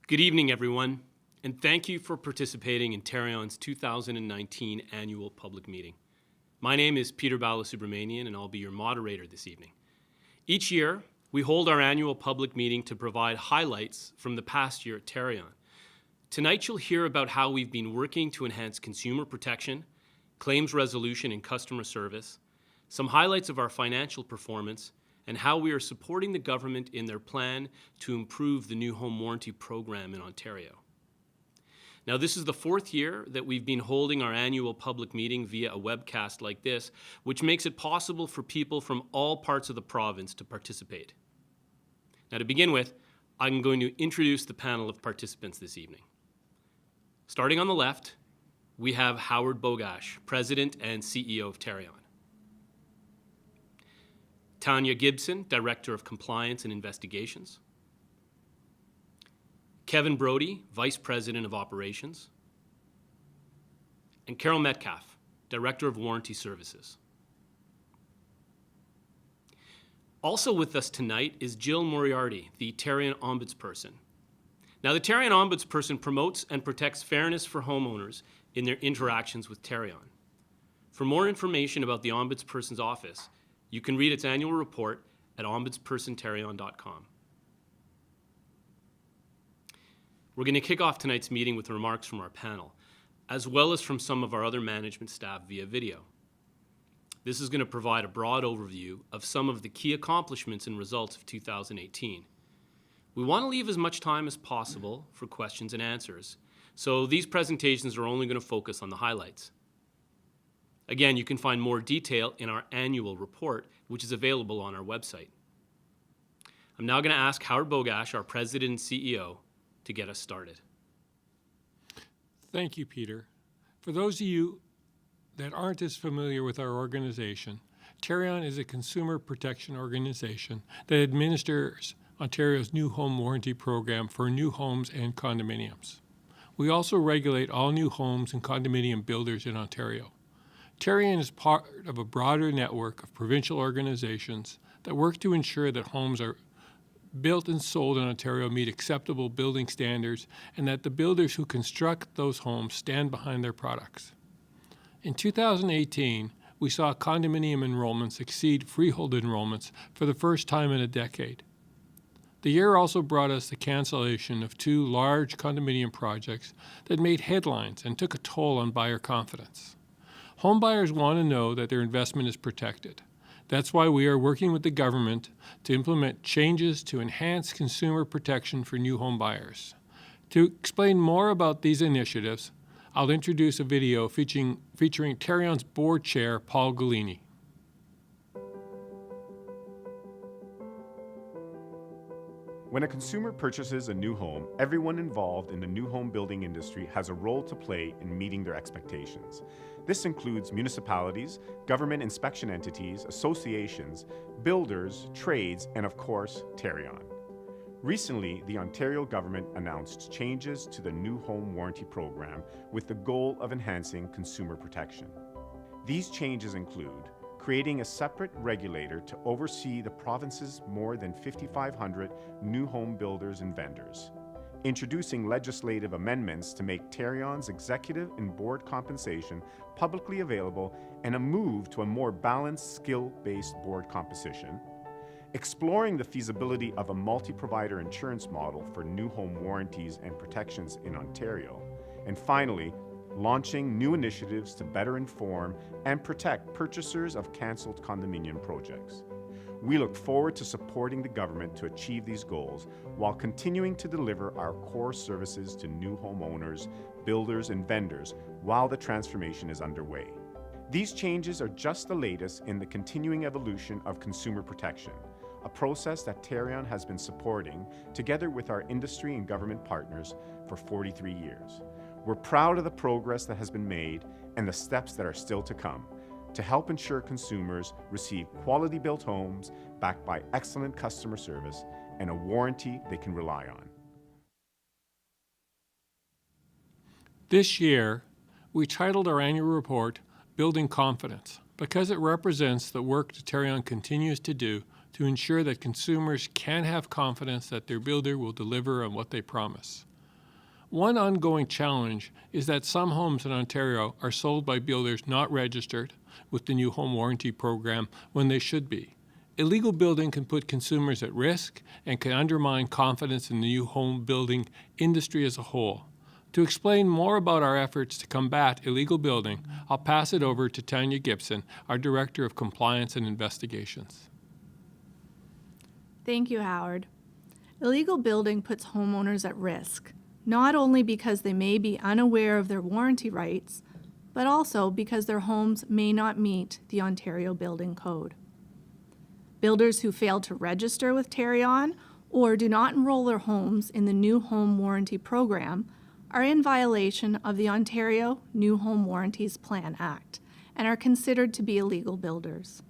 Good evening, everyone, and thank you for participating in Tarion's 2019 annual public meeting. My name is Peter Balasubramanian, and I'll be your moderator this evening. Each year, we hold our annual public meeting to provide highlights from the past year at Tarion. Tonight, you'll hear about how we've been working to enhance consumer protection, claims resolution, and customer service, some highlights of our financial performance, and how we are supporting the government in their plan to improve the new home warranty program in Ontario. Now, this is the fourth year that we've been holding our annual public meeting via a webcast like this, which makes it possible for people from all parts of the province to participate. Now, to begin with, I'm going to introduce the panel of participants this evening. Starting on the left, we have Howard Bogash, President and CEO of Tarion. Tanya Gibson, Director of Compliance and Investigations. Kevin Brody, Vice President of Operations. And Carol Metcalf, Director of Warranty Services. Also with us tonight is Jill Moriarty, the Tarion Ombudsperson. Now, the Tarion Ombudsperson promotes and protects fairness for homeowners in their interactions with Tarion. For more information about the Ombudsperson's office, you can read its annual report at ombudspersontarion.com. We're going to kick off tonight's meeting with remarks from our panel, as well as from some of our other management staff via video. This is going to provide a broad overview of some of the key accomplishments and results of 2018. We want to leave as much time as possible for questions and answers, so these presentations are only going to focus on the highlights. Again, you can find more detail in our annual report, which is available on our website. I'm now going to ask Howard Bogash, our President and CEO, to get us started. Thank you, Peter. For those of you that aren't as familiar with our organization, Tarion is a consumer protection organization that administers Ontario's new home warranty program for new homes and condominiums. We also regulate all new homes and condominium builders in Ontario. Tarion is part of a broader network of provincial organizations that work to ensure that homes are built and sold in Ontario meet acceptable building standards and that the builders who construct those homes stand behind their products. In 2018, we saw condominium enrollments exceed freehold enrollments for the first time in a decade. The year also brought us the cancellation of two large condominium projects that made headlines and took a toll on buyer confidence. Home buyers want to know that their investment is protected. That's why we are working with the government to implement changes to enhance consumer protection for new home buyers. To explain more about these initiatives, I'll introduce a video featuring Tarion's board chair, Paul Galini. When a consumer purchases a new home, everyone involved in the new home building industry has a role to play in meeting their expectations. This includes municipalities, government inspection entities, associations, builders, trades, and of course, Tarion. Recently, the Ontario government announced changes to the new home warranty program with the goal of enhancing consumer protection. These changes include creating a separate regulator to oversee the province's more than 5,500 new home builders and vendors, introducing legislative amendments to make Tarion's executive and board compensation publicly available and a move to a more balanced, skill-based board composition, exploring the feasibility of a multi-provider insurance model for new home warranties and protections in Ontario, and finally, launching new initiatives to better inform and protect purchasers of cancelled condominium projects. We look forward to supporting the government to achieve these goals while continuing to deliver our core services to new homeowners, builders, and vendors while the transformation is underway. These changes are just the latest in the continuing evolution of consumer protection, a process that Tarion has been supporting together with our industry and government partners for 43 years. We're proud of the progress that has been made and the steps that are still to come to help ensure consumers receive quality-built homes backed by excellent customer service and a warranty they can rely on. This year, we titled our annual report, Building Confidence, because it represents the work that Tarion continues to do to ensure that consumers can have confidence that their builder will deliver on what they promise. One ongoing challenge is that some homes in Ontario are sold by builders not registered with the new home warranty program when they should be. Illegal building can put consumers at risk and can undermine confidence in the new home building industry as a whole. To explain more about our efforts to combat illegal building, I'll pass it over to Tanya Gibson, our Director of Compliance and Investigations. Thank you, Howard. Illegal building puts homeowners at risk, not only because they may be unaware of their warranty rights, but also because their homes may not meet the Ontario Building Code. Builders who fail to register with Tarion or do not enroll their homes in the new home warranty program are in violation of the Ontario New Home Warranties Plan Act and are considered to be illegal builders.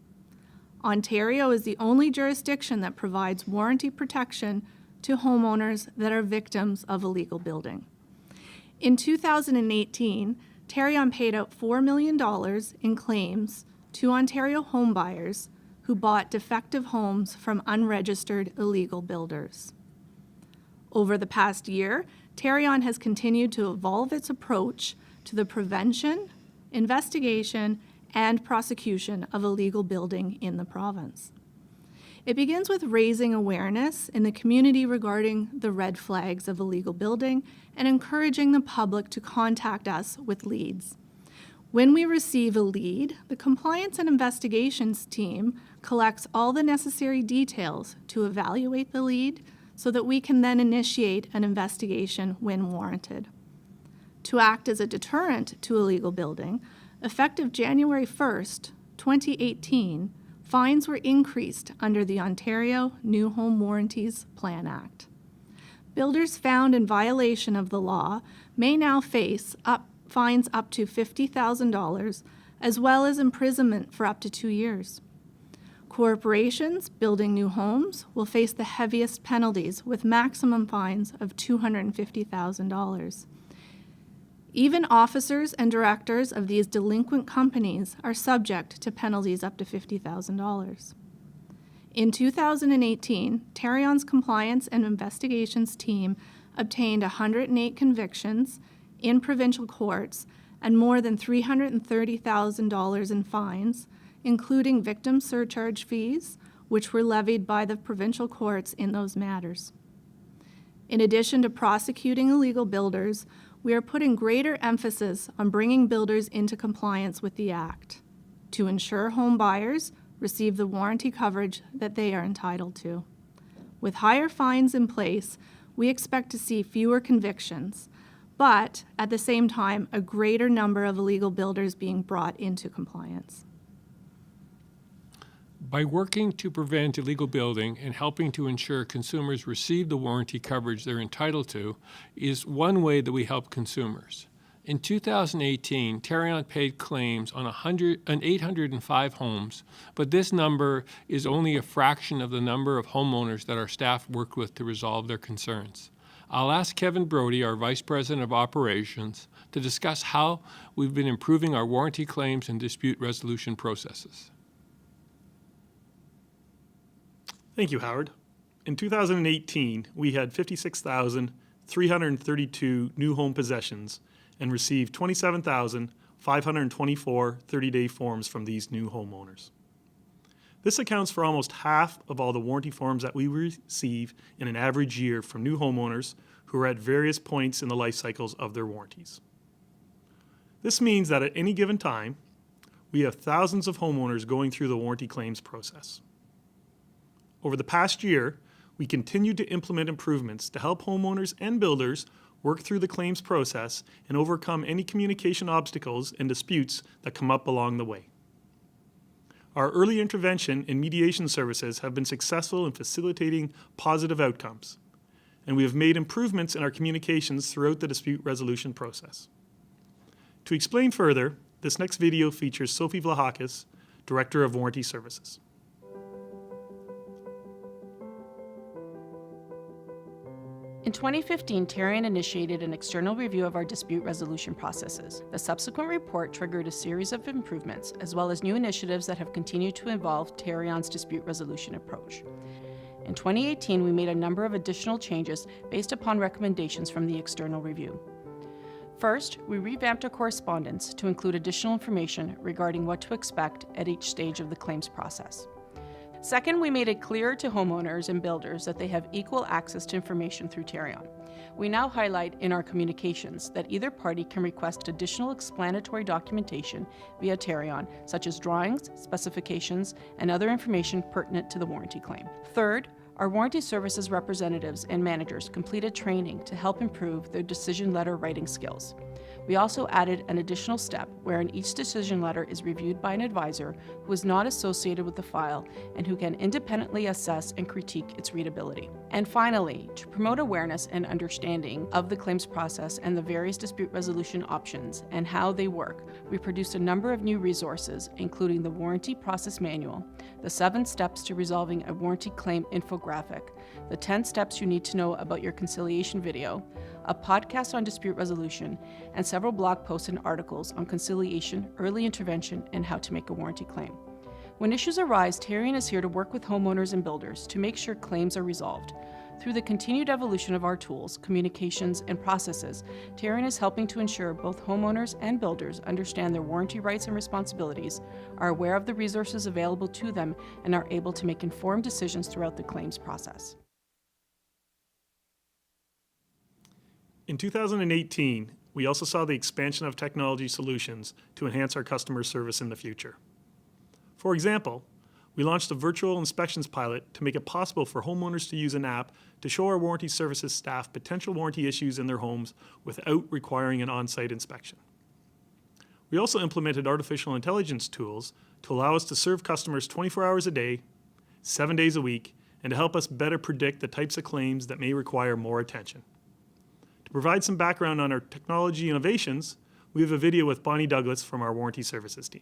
Ontario is the only jurisdiction that provides warranty protection to homeowners that are victims of illegal building. In 2018, Tarion paid out $4 million in claims to Ontario homebuyers who bought defective homes from unregistered illegal builders. Over the past year, Tarion has continued to evolve its approach to the prevention, investigation, and prosecution of illegal building in the province. It begins with raising awareness in the community regarding the red flags of illegal building and encouraging the public to contact us with leads. When we receive a lead, the Compliance and Investigations team collects all the necessary details to evaluate the lead so that we can then initiate an investigation when warranted. To act as a deterrent to illegal building, effective January 1st, 2018, fines were increased under the Ontario New Home Warranties Plan Act. Builders found in violation of the law may now face fines up to $50,000, as well as imprisonment for up to 2 years. Corporations building new homes will face the heaviest penalties with maximum fines of $250,000. Even officers and directors of these delinquent companies are subject to penalties up to $50,000. In 2018, Tarion's Compliance and Investigations team obtained 108 convictions in provincial courts and more than $330,000 in fines, including victim surcharge fees, which were levied by the provincial courts in those matters. In addition to prosecuting illegal builders, we are putting greater emphasis on bringing builders into compliance with the Act to ensure home buyers receive the warranty coverage that they are entitled to. With higher fines in place, we expect to see fewer convictions, but at the same time, a greater number of illegal builders being brought into compliance. By working to prevent illegal building and helping to ensure consumers receive the warranty coverage they're entitled to is one way that we help consumers. In 2018, Tarion paid claims on 805 homes, but this number is only a fraction of the number of homeowners that our staff worked with to resolve their concerns. I'll ask Kevin Brody, our Vice President of Operations, to discuss how we've been improving our warranty claims and dispute resolution processes. Thank you, Howard. In 2018, we had 56,332 new home possessions and received 27,524 30-day forms from these new homeowners. This accounts for almost half of all the warranty forms that we receive in an average year from new homeowners who are at various points in the life cycles of their warranties. This means that at any given time, we have thousands of homeowners going through the warranty claims process. Over the past year, we continued to implement improvements to help homeowners and builders work through the claims process and overcome any communication obstacles and disputes that come up along the way. Our early intervention and mediation services have been successful in facilitating positive outcomes, and we have made improvements in our communications throughout the dispute resolution process. To explain further, this next video features Sophie Vlahakis, Director of Warranty Services. In 2015, Tarion initiated an external review of our dispute resolution processes. The subsequent report triggered a series of improvements, as well as new initiatives that have continued to evolve Tarion's dispute resolution approach. In 2018, we made a number of additional changes based upon recommendations from the external review. First, we revamped our correspondence to include additional information regarding what to expect at each stage of the claims process. Second, we made it clear to homeowners and builders that they have equal access to information through Tarion. We now highlight in our communications that either party can request additional explanatory documentation via Tarion, such as drawings, specifications, and other information pertinent to the warranty claim. Third, our warranty services representatives and managers completed training to help improve their decision letter writing skills. We also added an additional step wherein each decision letter is reviewed by an advisor who is not associated with the file and who can independently assess and critique its readability. And finally, to promote awareness and understanding of the claims process and the various dispute resolution options and how they work, we produced a number of new resources, including the Warranty Process Manual, the 7 Steps to Resolving a Warranty Claim infographic, the 10 Steps You Need to Know About Your Conciliation video, a podcast on dispute resolution, and several blog posts and articles on conciliation, early intervention, and how to make a warranty claim. When issues arise, Tarion is here to work with homeowners and builders to make sure claims are resolved. Through the continued evolution of our tools, communications, and processes, Tarion is helping to ensure both homeowners and builders understand their warranty rights and responsibilities, are aware of the resources available to them, and are able to make informed decisions throughout the claims process. In 2018, we also saw the expansion of technology solutions to enhance our customer service in the future. For example, we launched a virtual inspections pilot to make it possible for homeowners to use an app to show our warranty services staff potential warranty issues in their homes without requiring an on-site inspection. We also implemented artificial intelligence tools to allow us to serve customers 24 hours a day, 7 days a week, and to help us better predict the types of claims that may require more attention. To provide some background on our technology innovations, we have a video with Bonnie Douglas from our warranty services team.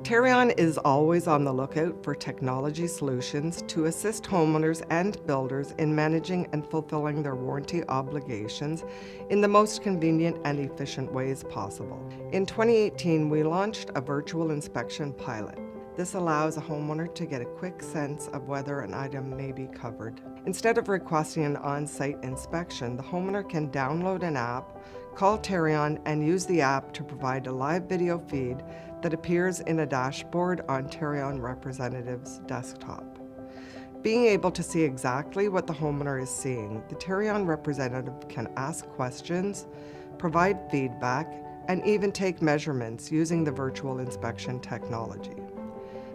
Tarion is always on the lookout for technology solutions to assist homeowners and builders in managing and fulfilling their warranty obligations in the most convenient and efficient ways possible. In 2018, we launched a virtual inspection pilot. This allows a homeowner to get a quick sense of whether an item may be covered. Instead of requesting an on-site inspection, the homeowner can download an app, call Tarion, and use the app to provide a live video feed that appears in a dashboard on Tarion representative's desktop. Being able to see exactly what the homeowner is seeing, the Tarion representative can ask questions, provide feedback, and even take measurements using the virtual inspection technology.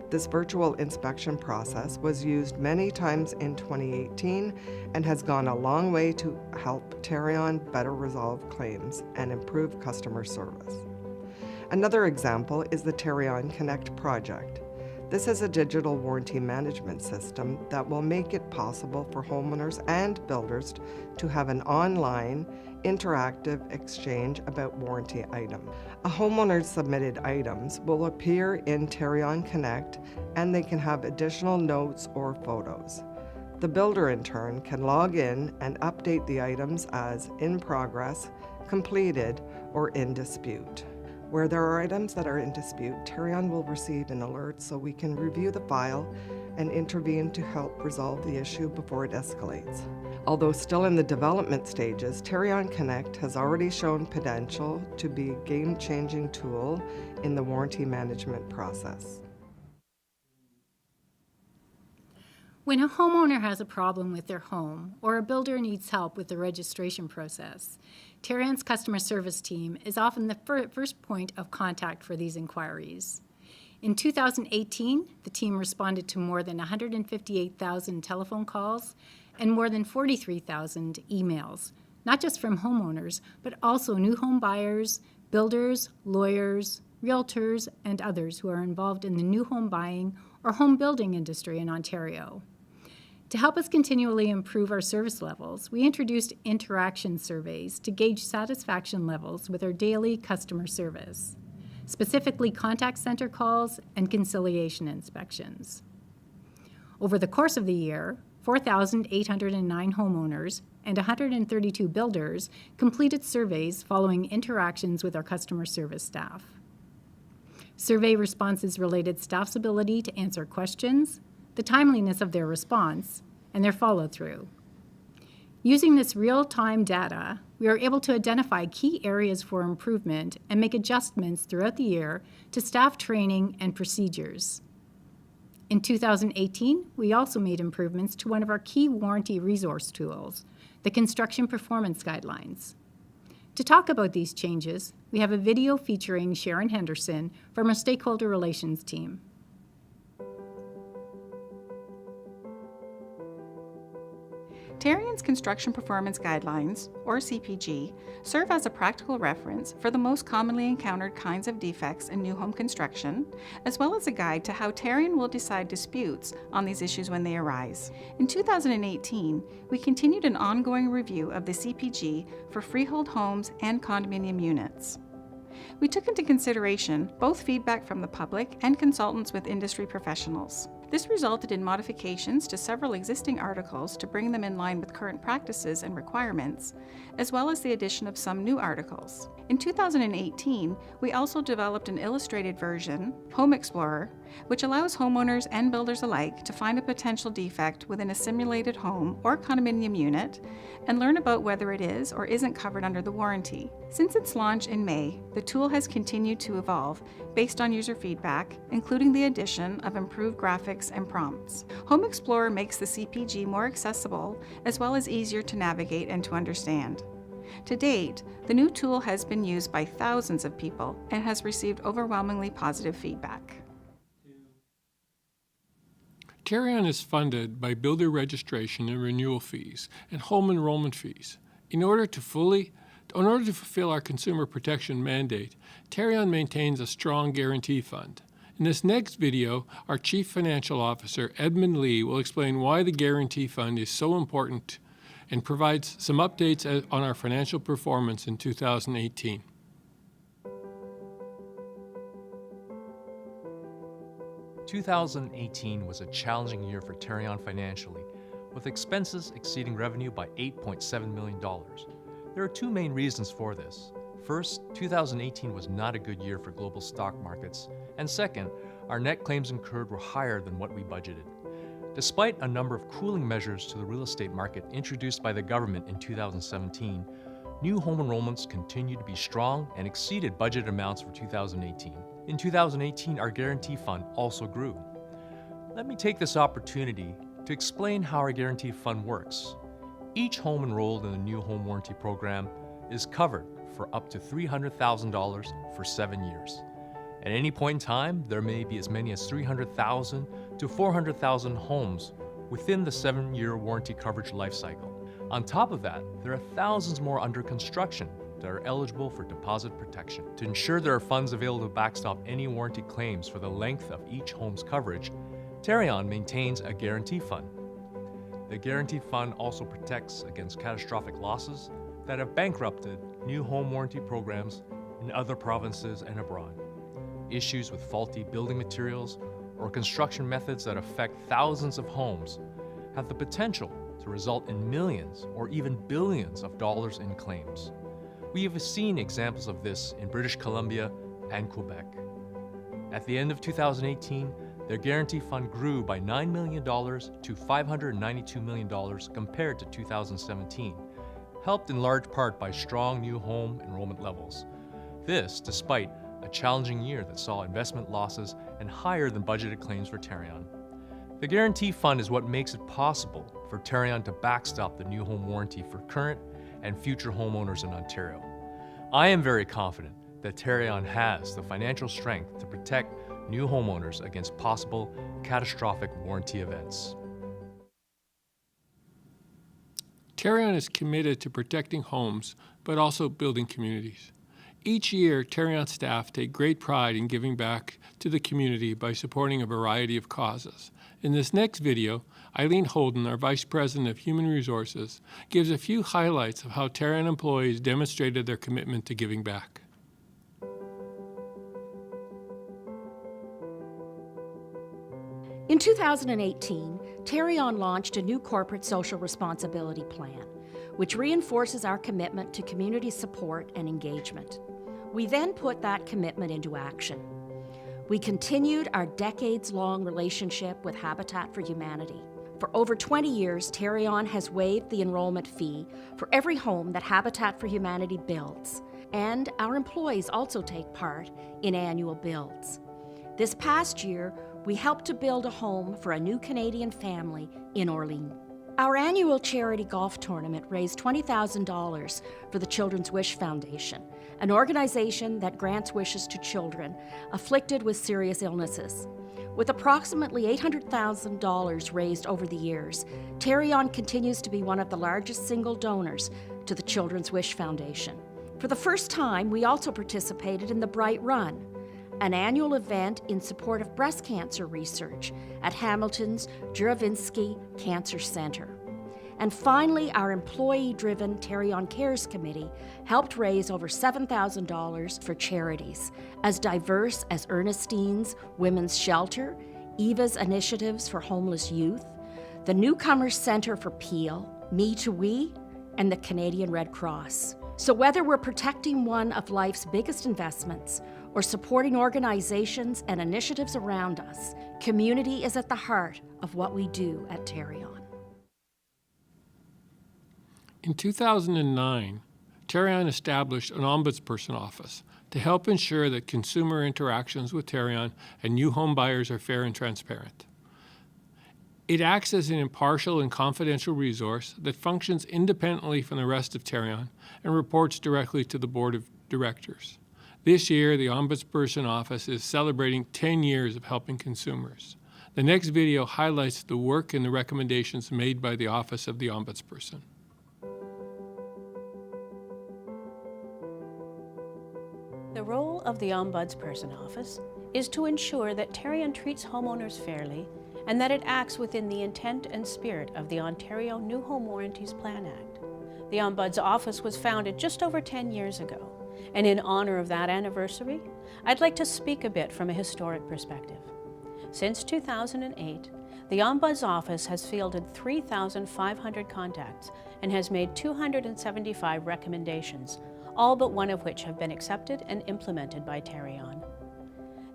This virtual inspection process was used many times in 2018 and has gone a long way to help Tarion better resolve claims and improve customer service. Another example is the Tarion Connect project. This is a digital warranty management system that will make it possible for homeowners and builders to have an online, interactive exchange about warranty items. A homeowner's submitted items will appear in Tarion Connect, and they can have additional notes or photos. The builder, in turn, can log in and update the items as in progress, completed, or in dispute. Where there are items that are in dispute, Tarion will receive an alert so we can review the file and intervene to help resolve the issue before it escalates. Although still in the development stages, Tarion Connect has already shown potential to be a game-changing tool in the warranty management process. When a homeowner has a problem with their home or a builder needs help with the registration process, Tarion's customer service team is often the first point of contact for these inquiries. In 2018, the team responded to more than 158,000 telephone calls and more than 43,000 emails, not just from homeowners, but also new home buyers, builders, lawyers, realtors, and others who are involved in the new home buying or home building industry in Ontario. To help us continually improve our service levels, we introduced interaction surveys to gauge satisfaction levels with our daily customer service, specifically contact center calls and conciliation inspections. Over the course of the year, 4,809 homeowners and 132 builders completed surveys following interactions with our customer service staff. Survey responses related staff's ability to answer questions, the timeliness of their response, and their follow-through. Using this real-time data, we are able to identify key areas for improvement and make adjustments throughout the year to staff training and procedures. In 2018, we also made improvements to one of our key warranty resource tools, the Construction Performance Guidelines. To talk about these changes, we have a video featuring Sharon Henderson from our Stakeholder Relations team. Tarion's Construction Performance Guidelines, or CPG, serve as a practical reference for the most commonly encountered kinds of defects in new home construction, as well as a guide to how Tarion will decide disputes on these issues when they arise. In 2018, we continued an ongoing review of the CPG for freehold homes and condominium units. We took into consideration both feedback from the public and consultants with industry professionals. This resulted in modifications to several existing articles to bring them in line with current practices and requirements, as well as the addition of some new articles. In 2018, we also developed an illustrated version, Home Explorer, which allows homeowners and builders alike to find a potential defect within a simulated home or condominium unit and learn about whether it is or isn't covered under the warranty. Since its launch in May, the tool has continued to evolve based on user feedback, including the addition of improved graphics and prompts. Home Explorer makes the CPG more accessible as well as easier to navigate and to understand. To date, the new tool has been used by thousands of people and has received overwhelmingly positive feedback. Tarion is funded by builder registration and renewal fees and home enrollment fees. In order to fulfill our consumer protection mandate, Tarion maintains a strong guarantee fund. In this next video, our Chief Financial Officer, Edmund Lee, will explain why the guarantee fund is so important and provides some updates on our financial performance in 2018. In 2018 was a challenging year for Tarion financially, with expenses exceeding revenue by $8.7 million. There are two main reasons for this. First, 2018 was not a good year for global stock markets, and second, our net claims incurred were higher than what we budgeted. Despite a number of cooling measures to the real estate market introduced by the government in 2017, new home enrollments continued to be strong and exceeded budgeted amounts for 2018. In 2018, our guarantee fund also grew. Let me take this opportunity to explain how our guarantee fund works. Each home enrolled in the new home warranty program is covered for up to $300,000 for 7 years. At any point in time, there may be as many as 300,000 to 400,000 homes within the 7-year warranty coverage life cycle. On top of that, there are thousands more under construction that are eligible for deposit protection. To ensure there are funds available to backstop any warranty claims for the length of each home's coverage, Tarion maintains a guarantee fund. The guarantee fund also protects against catastrophic losses that have bankrupted new home warranty programs in other provinces and abroad. Issues with faulty building materials or construction methods that affect thousands of homes have the potential to result in millions or even billions of dollars in claims. We have seen examples of this in British Columbia and Quebec. At the end of 2018, their guarantee fund grew by $9 million to $592 million compared to 2017, helped in large part by strong new home enrollment levels. This despite a challenging year that saw investment losses and higher than budgeted claims for Tarion. The guarantee fund is what makes it possible for Tarion to backstop the new home warranty for current and future homeowners in Ontario. I am very confident that Tarion has the financial strength to protect new homeowners against possible catastrophic warranty events. Tarion is committed to protecting homes, but also building communities. Each year, Tarion staff take great pride in giving back to the community by supporting a variety of causes. In this next video, Eileen Holden, our Vice President of Human Resources, gives a few highlights of how Tarion employees demonstrated their commitment to giving back. In 2018, Tarion launched a new corporate social responsibility plan, which reinforces our commitment to community support and engagement. We then put that commitment into action. We continued our decades-long relationship with Habitat for Humanity. For over 20 years, Tarion has waived the enrollment fee for every home that Habitat for Humanity builds, and our employees also take part in annual builds. This past year, we helped to build a home for a new Canadian family in Orleans. Our annual charity golf tournament raised $20,000 for the Children's Wish Foundation, an organization that grants wishes to children afflicted with serious illnesses. With approximately $800,000 raised over the years, Tarion continues to be one of the largest single donors to the Children's Wish Foundation. For the first time, we also participated in the Bright Run, an annual event in support of breast cancer research at Hamilton's Juravinski Cancer Center. And finally, our employee-driven Tarion Cares Committee helped raise over $7,000 for charities as diverse as Ernestine's Women's Shelter, Eva's Initiatives for Homeless Youth, the Newcomers Center for Peel, Me to We, and the Canadian Red Cross. So whether we're protecting one of life's biggest investments or supporting organizations and initiatives around us, community is at the heart of what we do at Tarion. In 2009, Tarion established an Ombudsperson office to help ensure that consumer interactions with Tarion and new home buyers are fair and transparent. It acts as an impartial and confidential resource that functions independently from the rest of Tarion and reports directly to the Board of Directors. This year, the Ombudsperson Office is celebrating 10 years of helping consumers. The next video highlights the work and the recommendations made by the Office of the Ombudsperson. The role of the Ombudsperson Office is to ensure that Tarion treats homeowners fairly and that it acts within the intent and spirit of the Ontario New Home Warranties Plan Act. The Ombuds Office was founded just over 10 years ago, and in honor of that anniversary, I'd like to speak a bit from a historic perspective. Since 2008, the Ombuds Office has fielded 3,500 contacts and has made 275 recommendations, all but one of which have been accepted and implemented by Tarion.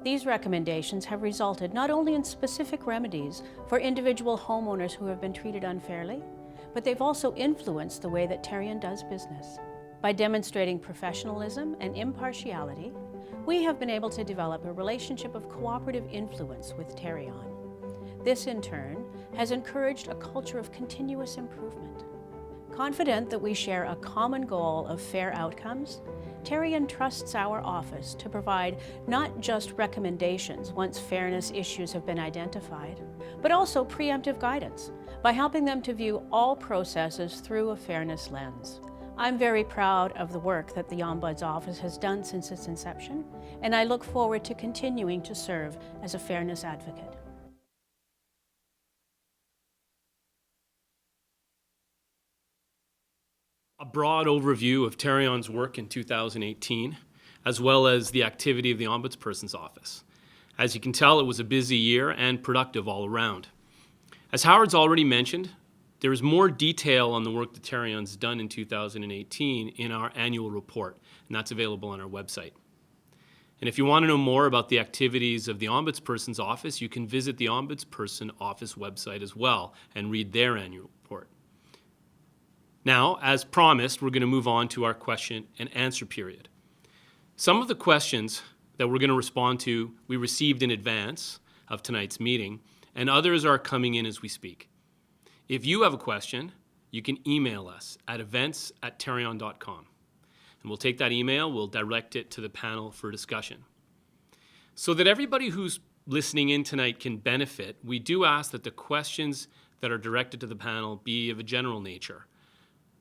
These recommendations have resulted not only in specific remedies for individual homeowners who have been treated unfairly, but they've also influenced the way that Tarion does business. By demonstrating professionalism and impartiality, we have been able to develop a relationship of cooperative influence with Tarion. This, in turn, has encouraged a culture of continuous improvement. Confident that we share a common goal of fair outcomes, Tarion trusts our office to provide not just recommendations once fairness issues have been identified, but also preemptive guidance by helping them to view all processes through a fairness lens. I'm very proud of the work that the Ombuds Office has done since its inception, and I look forward to continuing to serve as a fairness advocate. A broad overview of Tarion's work in 2018, as well as the activity of the Ombudsperson's Office. As you can tell, it was a busy year and productive all around. As Howard's already mentioned, there is more detail on the work that Tarion's done in 2018 in our annual report, and that's available on our website. And if you want to know more about the activities of the Ombudsperson's Office, you can visit the Ombudsperson Office website as well and read their annual report. Now, as promised, we're going to move on to our question and answer period. Some of the questions that we're going to respond to we received in advance of tonight's meeting, and others are coming in as we speak. If you have a question, you can email us at events@tarion.com. And we'll take that email, we'll direct it to the panel for discussion. So that everybody who's listening in tonight can benefit, we do ask that the questions that are directed to the panel be of a general nature.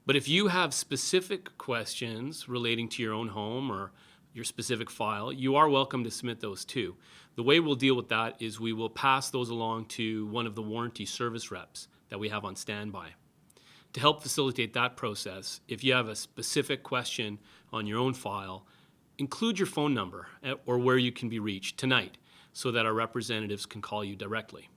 But if you have specific questions relating to your own home or your specific file, you are welcome to submit those too. The way we'll deal with that is we will pass those along to one of the warranty service reps that we have on standby. To help facilitate that process, if you have a specific question on your own file, include your phone number or where you can be reached tonight so that our representatives can call you directly.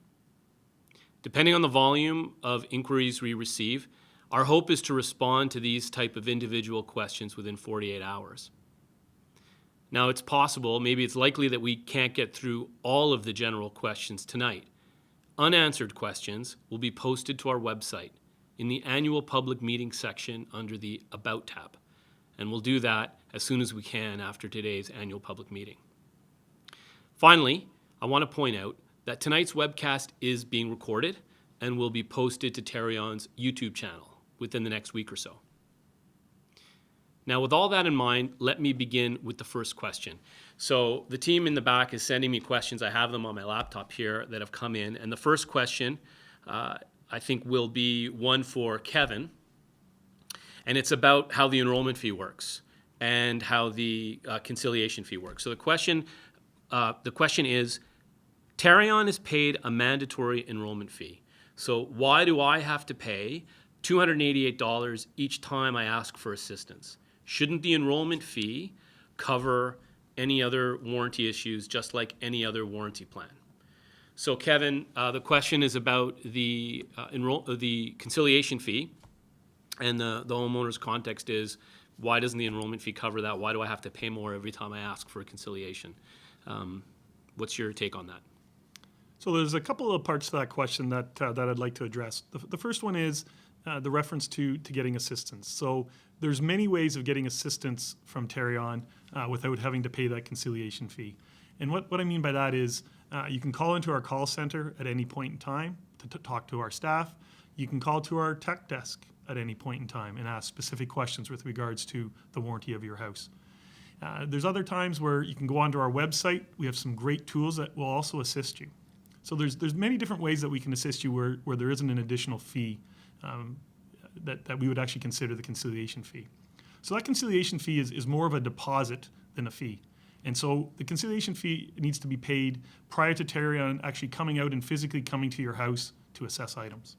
Depending on the volume of inquiries we receive, our hope is to respond to these type of individual questions within 48 hours. Now, it's possible, maybe it's likely that we can't get through all of the general questions tonight. Unanswered questions will be posted to our website in the annual public meeting section under the About tab, and we'll do that as soon as we can after today's annual public meeting. Finally, I want to point out that tonight's webcast is being recorded and will be posted to Tarion's YouTube channel within the next week or so. Now, with all that in mind, let me begin with the first question. So the team in the back is sending me questions. I have them on my laptop here that have come in. And the first question, I think, will be one for Kevin. And it's about how the enrollment fee works and how the conciliation fee works. So the question is, Tarion is paid a mandatory enrollment fee. So why do I have to pay $288 each time I ask for assistance? Shouldn't the enrollment fee cover any other warranty issues just like any other warranty plan? So Kevin, the question is about the conciliation fee, and the homeowner's context is, why doesn't the enrollment fee cover that? Why do I have to pay more every time I ask for a conciliation? What's your take on that? So there's a couple of parts to that question that I'd like to address. The first one is the reference to getting assistance. So there's many ways of getting assistance from Tarion without having to pay that conciliation fee. And what I mean by that is you can call into our call center at any point in time to talk to our staff. You can call to our tech desk at any point in time and ask specific questions with regards to the warranty of your house. There's other times where you can go onto our website. We have some great tools that will also assist you. So there's many different ways that we can assist you where there isn't an additional fee that we would actually consider the conciliation fee. So that conciliation fee is more of a deposit than a fee. And so the conciliation fee needs to be paid prior to Tarion actually coming out and physically coming to your house to assess items.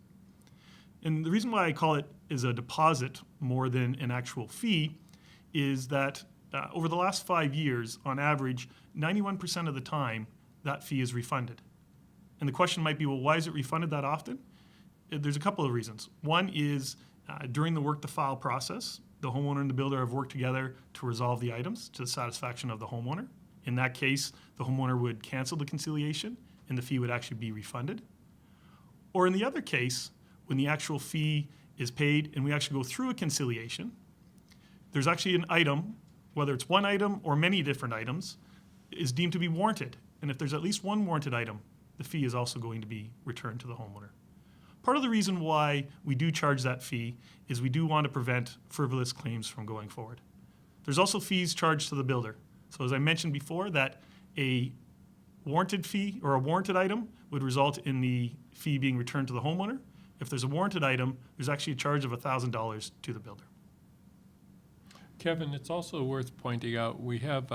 And the reason why I call it is a deposit more than an actual fee is that over the last 5 years, on average, 91% of the time, that fee is refunded. And the question might be, well, why is it refunded that often? There's a couple of reasons. One is during the work to file process, the homeowner and the builder have worked together to resolve the items to the satisfaction of the homeowner. In that case, the homeowner would cancel the conciliation and the fee would actually be refunded. Or in the other case, when the actual fee is paid and we actually go through a conciliation, there's actually an item, whether it's one item or many different items, is deemed to be warranted. And if there's at least one warranted item, the fee is also going to be returned to the homeowner. Part of the reason why we do charge that fee is we do want to prevent frivolous claims from going forward. There's also fees charged to the builder. So as I mentioned before, that a warranted fee or a warranted item would result in the fee being returned to the homeowner. If there's a warranted item, there's actually a charge of $1,000 to the builder. Kevin, it's also worth pointing out we have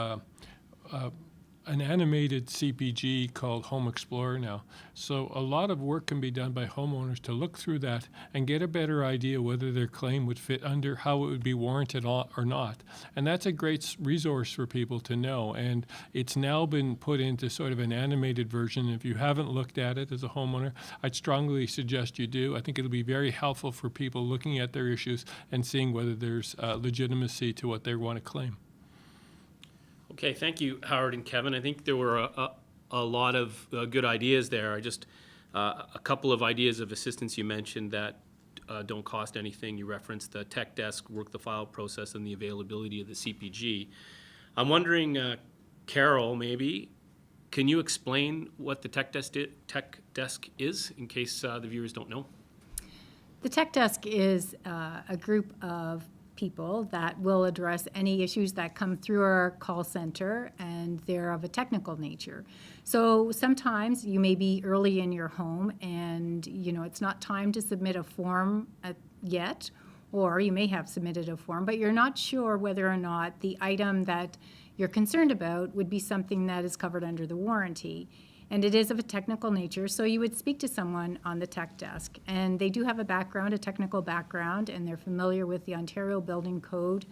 an animated CPG called Home Explorer now. So a lot of work can be done by homeowners to look through that and get a better idea whether their claim would fit under, how it would be warranted or not. And that's a great resource for people to know. And it's now been put into sort of an animated version. If you haven't looked at it as a homeowner, I'd strongly suggest you do. I think it'll be very helpful for people looking at their issues and seeing whether there's legitimacy to what they want to claim. Okay, thank you, Howard and Kevin. I think there were a lot of good ideas there. A couple of ideas of assistance you mentioned that don't cost anything. You referenced the tech desk, work the file process, and the availability of the CPG. I'm wondering, Carol, maybe, can you explain what the tech desk is, in case the viewers don't know? The tech desk is a group of people that will address any issues that come through our call center, and they're of a technical nature. So sometimes you may be early in your home and it's not time to submit a form yet, or you may have submitted a form, but you're not sure whether or not the item that you're concerned about would be something that is covered under the warranty. And it is of a technical nature, so you would speak to someone on the tech desk. And they do have a technical background, and they're familiar with the Ontario Building Code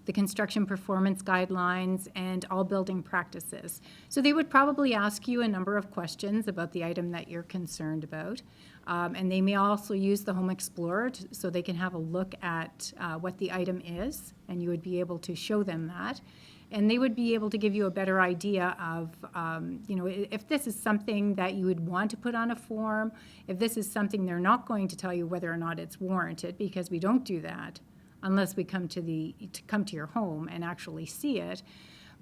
the construction performance guidelines, and all building practices. So they would probably ask you a number of questions about the item that you're concerned about. And they may also use the Home Explorer so they can have a look at what the item is, and you would be able to show them that. And they would be able to give you a better idea of, if this is something that you would want to put on a form, if this is something they're not going to tell you whether or not it's warranted, because we don't do that unless we come to your home and actually see it.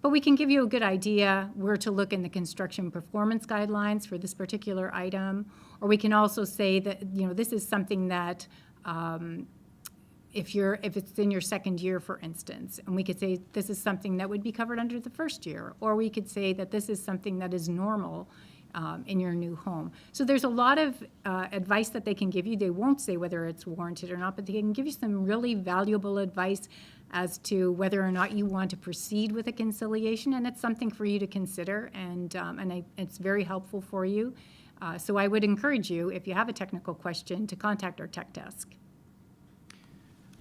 But we can give you a good idea where to look in the construction performance guidelines for this particular item, or we can also say that this is something that. If it's in your second year, for instance, and we could say this is something that would be covered under the first year, or we could say that this is something that is normal in your new home. So there's a lot of advice that they can give you. They won't say whether it's warranted or not, but they can give you some really valuable advice as to whether or not you want to proceed with a conciliation, and it's something for you to consider, and it's very helpful for you. So I would encourage you, if you have a technical question, to contact our tech desk.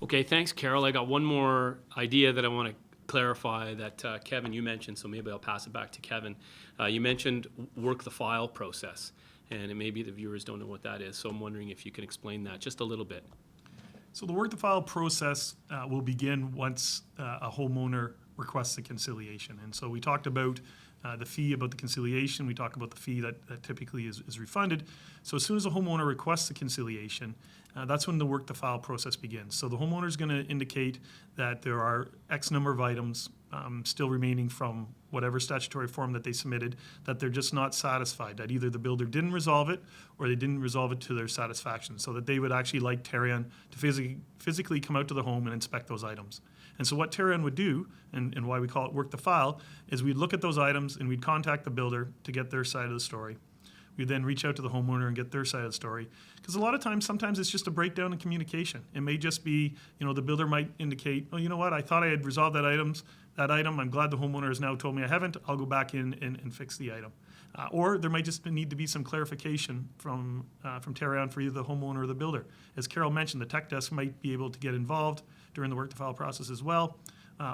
Okay, thanks, Carol. I got one more idea that I want to clarify that Kevin, you mentioned, so maybe I'll pass it back to Kevin. You mentioned work the file process, and maybe the viewers don't know what that is, so I'm wondering if you can explain that just a little bit. So the work the file process will begin once a homeowner requests a conciliation. And so we talked about the fee about the conciliation. We talked about the fee that typically is refunded. So as soon as a homeowner requests a conciliation, that's when the work the file process begins. So the homeowner is going to indicate that there are X number of items still remaining from whatever statutory form that they submitted, that they're just not satisfied, that either the builder didn't resolve it or they didn't resolve it to their satisfaction, so that they would actually like Tarion to physically come out to the home and inspect those items. And so what Tarion would do, and why we call it work the file, is we'd look at those items and we'd contact the builder to get their side of the story. We'd then reach out to the homeowner and get their side of the story. Because a lot of times, sometimes it's just a breakdown in communication. It may just be, the builder might indicate, oh, you know what, I thought I had resolved that item. I'm glad the homeowner has now told me I haven't. I'll go back in and fix the item. Or there might just need to be some clarification from Tarion for either the homeowner or the builder. As Carol mentioned, the tech desk might be able to get involved during the work to file process as well,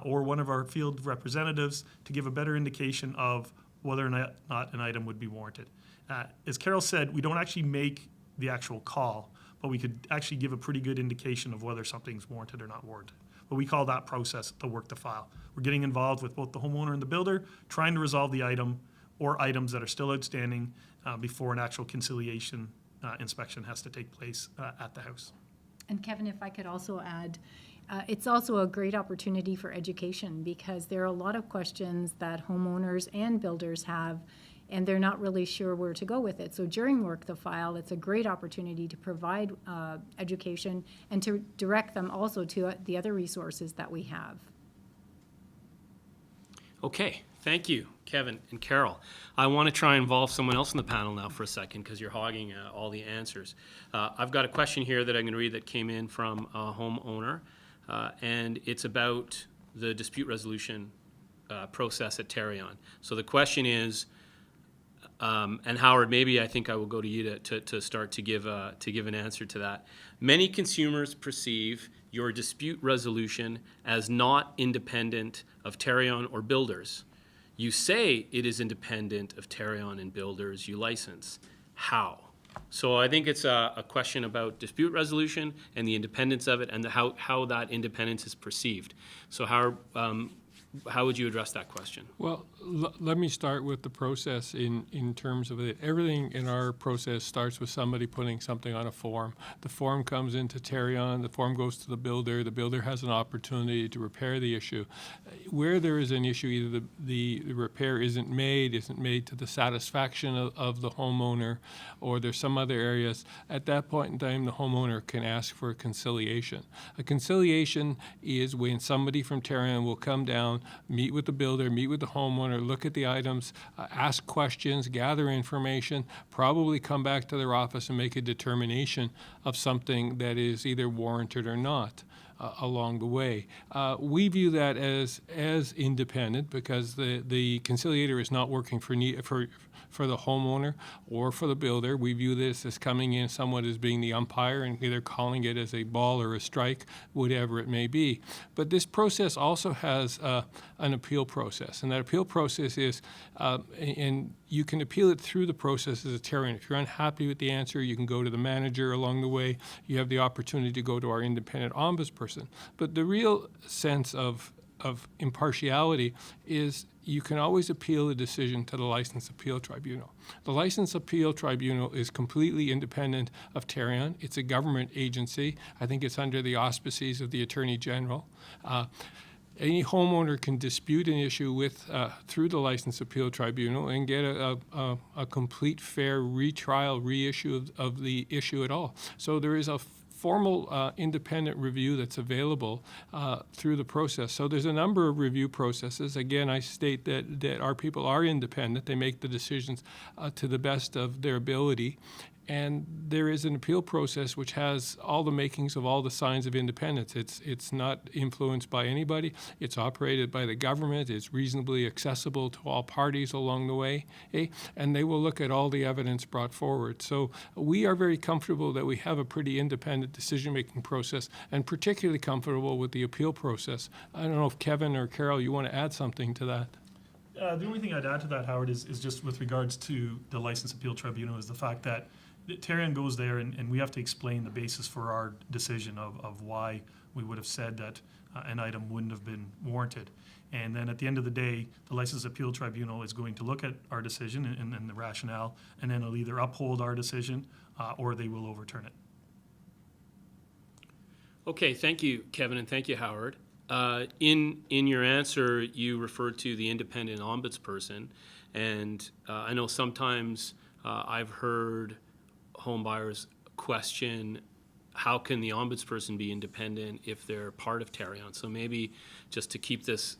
or one of our field representatives to give a better indication of whether or not an item would be warranted. As Carol said, we don't actually make the actual call, but we could actually give a pretty good indication of whether something's warranted or not warranted. But we call that process the work to file. We're getting involved with both the homeowner and the builder, trying to resolve the item or items that are still outstanding before an actual conciliation inspection has to take place at the house. And Kevin, if I could also add, it's also a great opportunity for education, because there are a lot of questions that homeowners and builders have, and they're not really sure where to go with it. So during work the file, it's a great opportunity to provide education and to direct them also to the other resources that we have. Okay, thank you, Kevin and Carol. I want to try and involve someone else in the panel now for a second, because you're hogging all the answers. I've got a question here that I'm going to read that came in from a homeowner, and it's about the dispute resolution process at Tarion. So the question is, and Howard, maybe I think I will go to you to start to give an answer to that. Many consumers perceive your dispute resolution as not independent of Tarion or builders. You say it is independent of Tarion and builders you license. How? So I think it's a question about dispute resolution and the independence of it, and how that independence is perceived. So Howard, how would you address that question? Well, let me start with the process in terms of it. Everything in our process starts with somebody putting something on a form. The form comes into Tarion, the form goes to the builder has an opportunity to repair the issue. Where there is an issue, either the repair isn't made to the satisfaction of the homeowner, or there's some other areas, at that point in time the homeowner can ask for a conciliation. A conciliation is when somebody from Tarion will come down, meet with the builder, meet with the homeowner, look at the items, ask questions, gather information, probably come back to their office and make a determination of something that is either warranted or not. along the way. We view that as independent because the conciliator is not working for the homeowner or for the builder. We view this as coming in somewhat as being the umpire and either calling it as a ball or a strike, whatever it may be. But this process also has an appeal process, and that appeal process is, and you can appeal it through the process as a Tarion. If you're unhappy with the answer, you can go to the manager along the way. You have the opportunity to go to our independent ombudsperson. But the real sense of impartiality is you can always appeal a decision to the License Appeal Tribunal. The License Appeal Tribunal is completely independent of Tarion. It's a government agency. I think it's under the auspices of the Attorney General. Any homeowner can dispute an issue through the License Appeal Tribunal and get a complete, fair reissue of the issue at all. So there is a formal independent review that's available through the process. So there's a number of review processes. Again, I state that our people are independent. They make the decisions to the best of their ability. And there is an appeal process which has all the makings of all the signs of independence. It's not influenced by anybody. It's operated by the government. It's reasonably accessible to all parties along the way. And they will look at all the evidence brought forward. So we are very comfortable that we have a pretty independent decision-making process, and particularly comfortable with the appeal process. I don't know if Kevin or Carol, you want to add something to that? The only thing I'd add to that, Howard, is just with regards to the License Appeal Tribunal is the fact that Tarion goes there and we have to explain the basis for our decision of why we would have said that an item wouldn't have been warranted. And then at the end of the day, the License Appeal Tribunal is going to look at our decision and the rationale, and then it'll either uphold our decision or they will overturn it. Okay, thank you, Kevin, and thank you, Howard. In your answer, you referred to the independent ombudsperson, and I know sometimes I've heard home buyers question how can the ombudsperson be independent if they're part of Tarion. So maybe just to keep this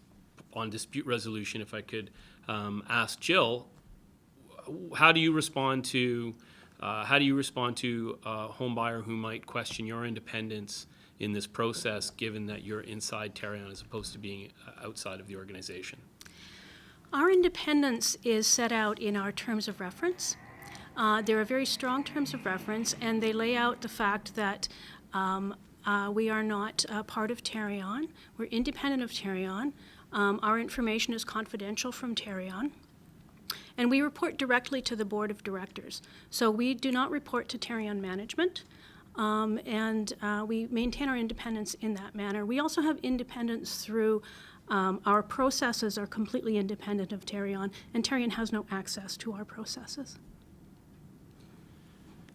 on dispute resolution, if I could ask Jill, how do you respond to a home buyer who might question your independence in this process, given that you're inside Tarion as opposed to being outside of the organization? Our independence is set out in our terms of reference. There are very strong terms of reference, and they lay out the fact that we are not part of Tarion. We're independent of Tarion. Our information is confidential from Tarion. And we report directly to the board of directors. So we do not report to Tarion management, and we maintain our independence in that manner. We also have independence through our processes are completely independent of Tarion, and Tarion has no access to our processes.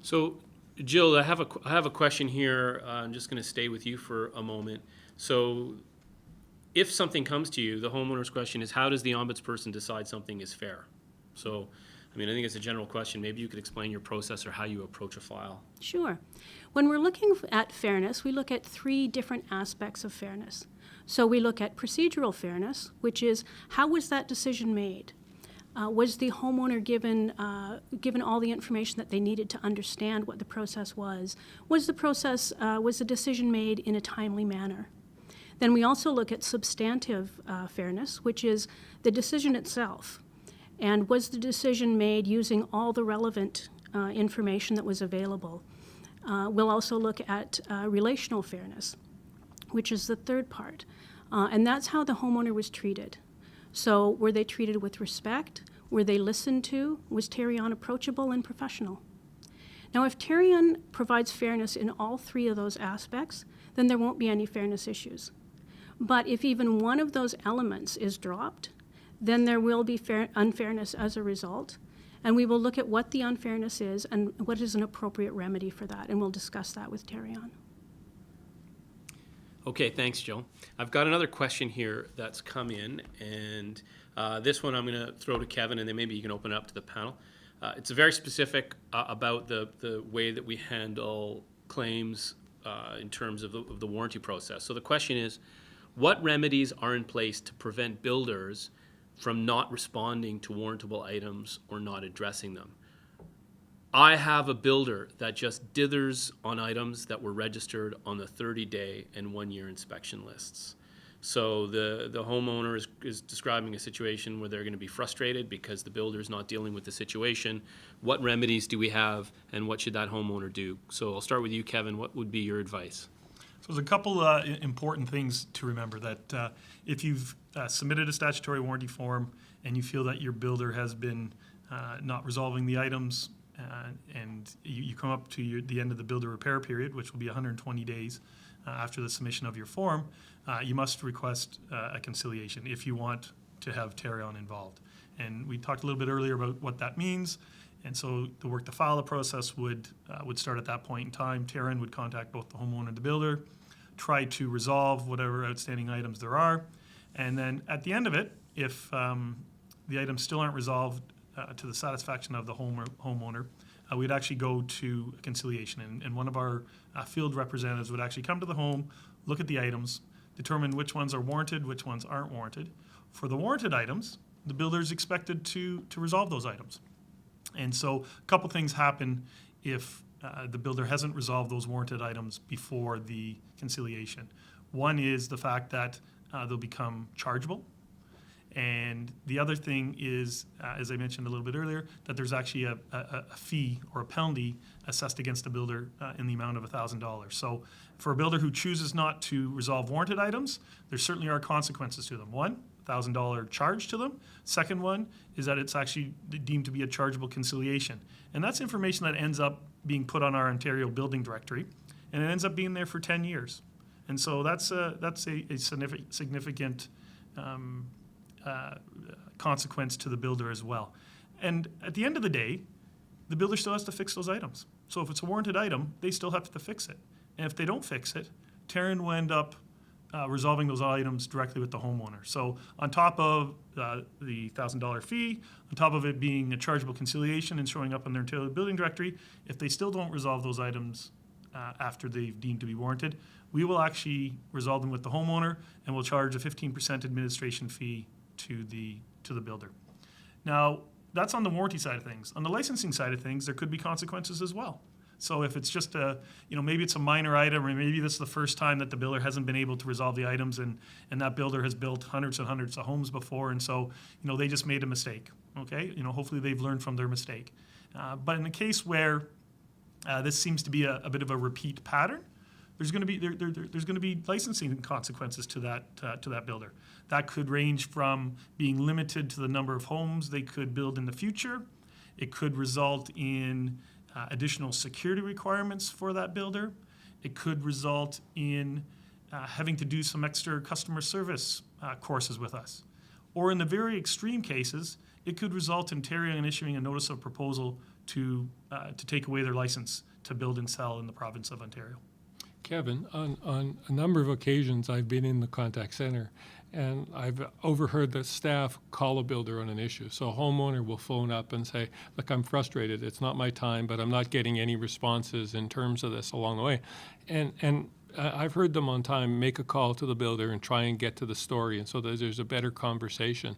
So, Jill, I have a question here. I'm just going to stay with you for a moment. So, if something comes to you, the homeowner's question is, how does the ombudsperson decide something is fair? So, I mean, I think it's a general question. Maybe you could explain your process or how you approach a file. Sure. When we're looking at fairness, we look at three different aspects of fairness. So we look at procedural fairness, which is how was that decision made? Was the homeowner given all the information that they needed to understand what the process was? Was the decision made in a timely manner? Then we also look at substantive fairness, which is the decision itself. And was the decision made using all the relevant information that was available? We'll also look at relational fairness, which is the third part. And that's how the homeowner was treated. So were they treated with respect? Were they listened to? Was Tarion approachable and professional? Now, if Tarion provides fairness in all three of those aspects, then there won't be any fairness issues. But if even one of those elements is dropped, then there will be unfairness as a result. And we will look at what the unfairness is and what is an appropriate remedy for that. And we'll discuss that with Tarion. Okay, thanks, Jill. I've got another question here that's come in, and this one I'm going to throw to Kevin, and then maybe you can open it up to the panel. It's very specific about the way that we handle claims in terms of the warranty process. So the question is, what remedies are in place to prevent builders from not responding to warrantable items or not addressing them? I have a builder that just dithers on items that were registered on the 30-day and 1-year inspection lists. So the homeowner is describing a situation where they're going to be frustrated because the builder is not dealing with the situation. What remedies do we have, and what should that homeowner do? So I'll start with you, Kevin. What would be your advice? So there's a couple important things to remember. That if you've submitted a statutory warranty form and you feel that your builder has been not resolving the items, and you come up to the end of the builder repair period, which will be 120 days after the submission of your form, you must request a conciliation if you want to have Tarion involved. And we talked a little bit earlier about what that means. And so the work to file the process would start at that point in time. Tarion would contact both the homeowner and the builder, try to resolve whatever outstanding items there are. And then at the end of it, if the items still aren't resolved to the satisfaction of the homeowner, we'd actually go to conciliation. And one of our field representatives would actually come to the home, look at the items, determine which ones are warranted, which ones aren't warranted. For the warranted items, the builder is expected to resolve those items. And so a couple things happen if the builder hasn't resolved those warranted items before the conciliation. One is the fact that they'll become chargeable. And the other thing is, as I mentioned a little bit earlier, that there's actually a fee or a penalty assessed against the builder in the amount of $1,000. So for a builder who chooses not to resolve warranted items, there certainly are consequences to them. One, $1,000 charge to them. Second one is that it's actually deemed to be a chargeable conciliation. And that's information that ends up being put on our Ontario building directory, and it ends up being there for 10 years. And so that's a significant consequence to the builder as well. And at the end of the day, the builder still has to fix those items. So if it's a warranted item, they still have to fix it. And if they don't fix it, Tarion will end up resolving those items directly with the homeowner. So on top of the $1,000 fee, on top of it being a chargeable conciliation and showing up on their Ontario building directory, if they still don't resolve those items after they've deemed to be warranted, we will actually resolve them with the homeowner, and we'll charge a 15% administration fee to the builder. Now, that's on the warranty side of things. On the licensing side of things, there could be consequences as well. So if it's just maybe it's a minor item, or maybe this is the first time that the builder hasn't been able to resolve the items, and that builder has built hundreds and hundreds of homes before, and so, they just made a mistake, okay? Hopefully they've learned from their mistake. But in the case where this seems to be a bit of a repeat pattern, there's going to be licensing consequences to that builder. That could range from being limited to the number of homes they could build in the future. It could result in additional security requirements for that builder. It could result in having to do some extra customer service courses with us. Or in the very extreme cases, it could result in Tarion issuing a notice of proposal to take away their license to build and sell in the province of Ontario. Kevin, on a number of occasions I've been in the contact center, and I've overheard the staff call a builder on an issue. So a homeowner will phone up and say, look, I'm frustrated. It's not my time, but I'm not getting any responses in terms of this along the way. And I've heard them on time make a call to the builder and try and get to the story, and so that there's a better conversation.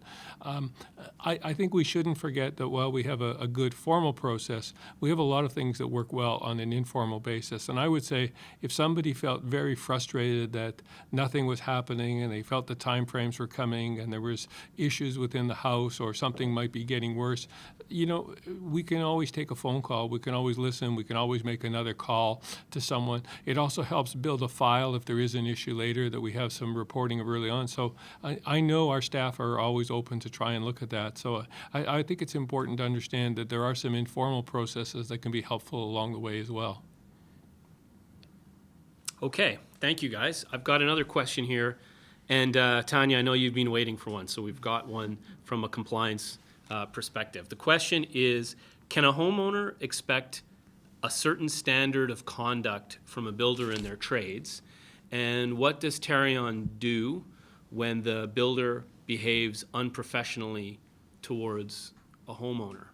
I think we shouldn't forget that while we have a good formal process, we have a lot of things that work well on an informal basis. And I would say if somebody felt very frustrated that nothing was happening and they felt the time frames were coming and there was issues within the house or something might be getting worse, we can always take a phone call. We can always listen. We can always make another call to someone. It also helps build a file if there is an issue later that we have some reporting of early on. So I know our staff are always open to try and look at that. So I think it's important to understand that there are some informal processes that can be helpful along the way as well. Okay, thank you guys. I've got another question here. And Tanya, I know you've been waiting for one, so we've got one from a compliance perspective. The question is, can a homeowner expect a certain standard of conduct from a builder in their trades? And what does Tarion do when the builder behaves unprofessionally towards a homeowner?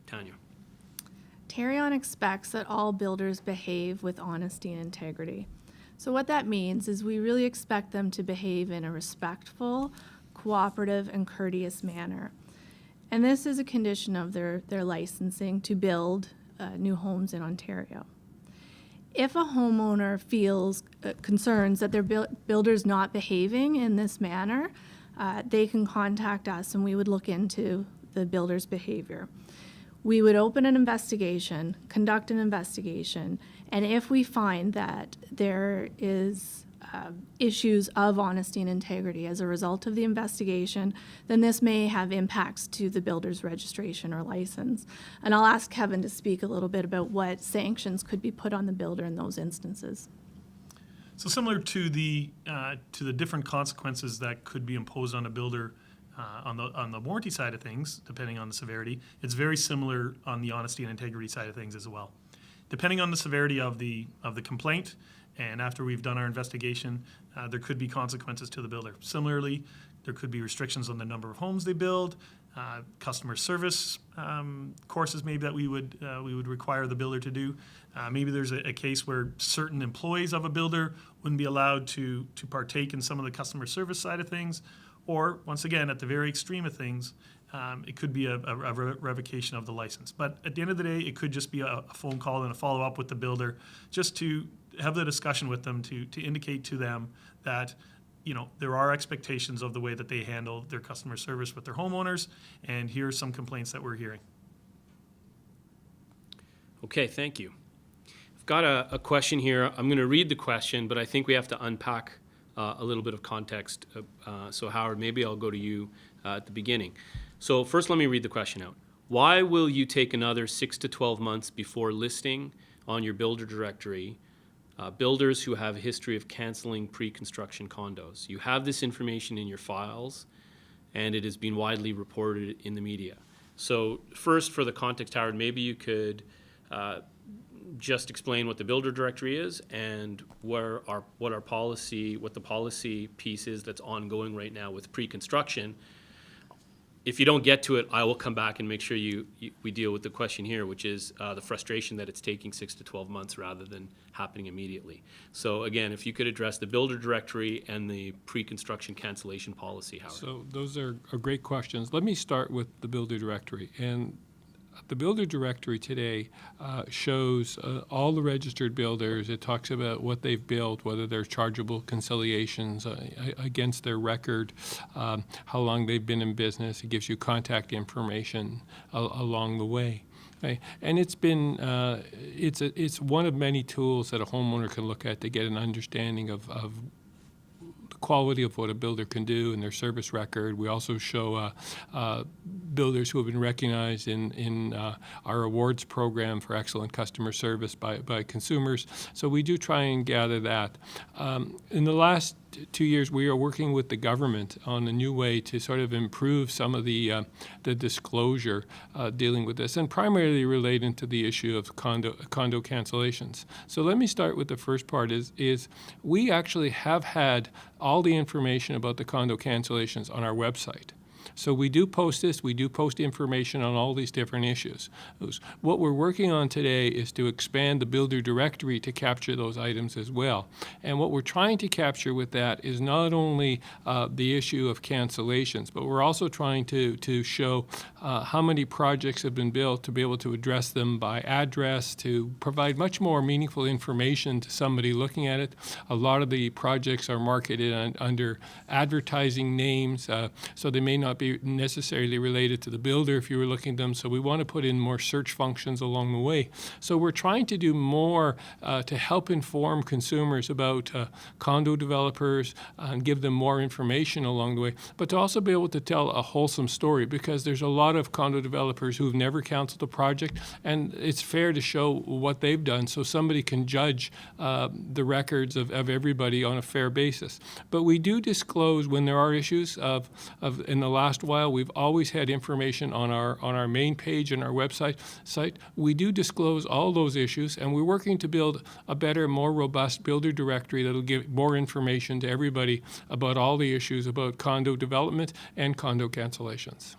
Tanya. Tarion expects that all builders behave with honesty and integrity. So what that means is we really expect them to behave in a respectful, cooperative, and courteous manner. And this is a condition of their licensing to build new homes in Ontario. If a homeowner feels concerns that their builder's not behaving in this manner, they can contact us and we would look into the builder's behavior. We would open an investigation, conduct an investigation, and if we find that there is issues of honesty and integrity as a result of the investigation, then this may have impacts to the builder's registration or license. And I'll ask Kevin to speak a little bit about what sanctions could be put on the builder in those instances. So similar to the different consequences that could be imposed on a builder on the warranty side of things, depending on the severity, it's very similar on the honesty and integrity side of things as well. Depending on the severity of the complaint, and after we've done our investigation, there could be consequences to the builder. Similarly, there could be restrictions on the number of homes they build, customer service courses maybe that we would require the builder to do. Maybe there's a case where certain employees of a builder wouldn't be allowed to partake in some of the customer service side of things. Or, once again, at the very extreme of things, it could be a revocation of the license. But at the end of the day, it could just be a phone call and a follow-up with the builder, just to have the discussion with them to indicate to them that, you know, there are expectations of the way that they handle their customer service with their homeowners, and here are some complaints that we're hearing. Okay, thank you. I've got a question here. I'm going to read the question, but I think we have to unpack a little bit of context. So Howard, maybe I'll go to you at the beginning. So first, let me read the question out. Why will you take another 6 to 12 months before listing on your builder directory builders who have a history of canceling pre-construction condos? You have this information in your files, and it has been widely reported in the media. So first, for the context, Howard, maybe you could just explain what the builder directory is and what the policy piece is that's ongoing right now with pre-construction. If you don't get to it, I will come back and make sure we deal with the question here, which is the frustration that it's taking 6 to 12 months rather than happening immediately. So again, if you could address the builder directory and the pre-construction cancellation policy, Howard. So those are great questions. Let me start with the builder directory. And the builder directory today shows all the registered builders. It talks about what they've built, whether they're chargeable conciliations against their record, how long they've been in business. It gives you contact information along the way. Okay. And it's been it's one of many tools that a homeowner can look at to get an understanding of quality of what a builder can do in their service record. We also show builders who have been recognized in our awards program for excellent customer service by consumers. So we do try and gather that. In the last 2 years, we are working with the government on a new way to sort of improve some of the disclosure dealing with this, and primarily relating to the issue of condo cancellations. So let me start with the first part is we actually have had all the information about the condo cancellations on our website. So we do post this. We do post information on all these different issues. What we're working on today is to expand the builder directory to capture those items as well. And what we're trying to capture with that is not only the issue of cancellations, but we're also trying to show how many projects have been built, to be able to address them by address, to provide much more meaningful information to somebody looking at it. A lot of the projects are marketed under advertising names, so they may not be necessarily related to the builder if you were looking at them. So we want to put in more search functions along the way. So we're trying to do more to help inform consumers about condo developers and give them more information along the way, but to also be able to tell a wholesome story, because there's a lot of condo developers who've never canceled a project, and it's fair to show what they've done so somebody can judge the records of everybody on a fair basis. But we do disclose when there are issues of in the last while. We've always had information on our main page and our website. We do disclose all those issues, and we're working to build a better, more robust builder directory that'll give more information to everybody about all the issues about condo development and condo cancellations.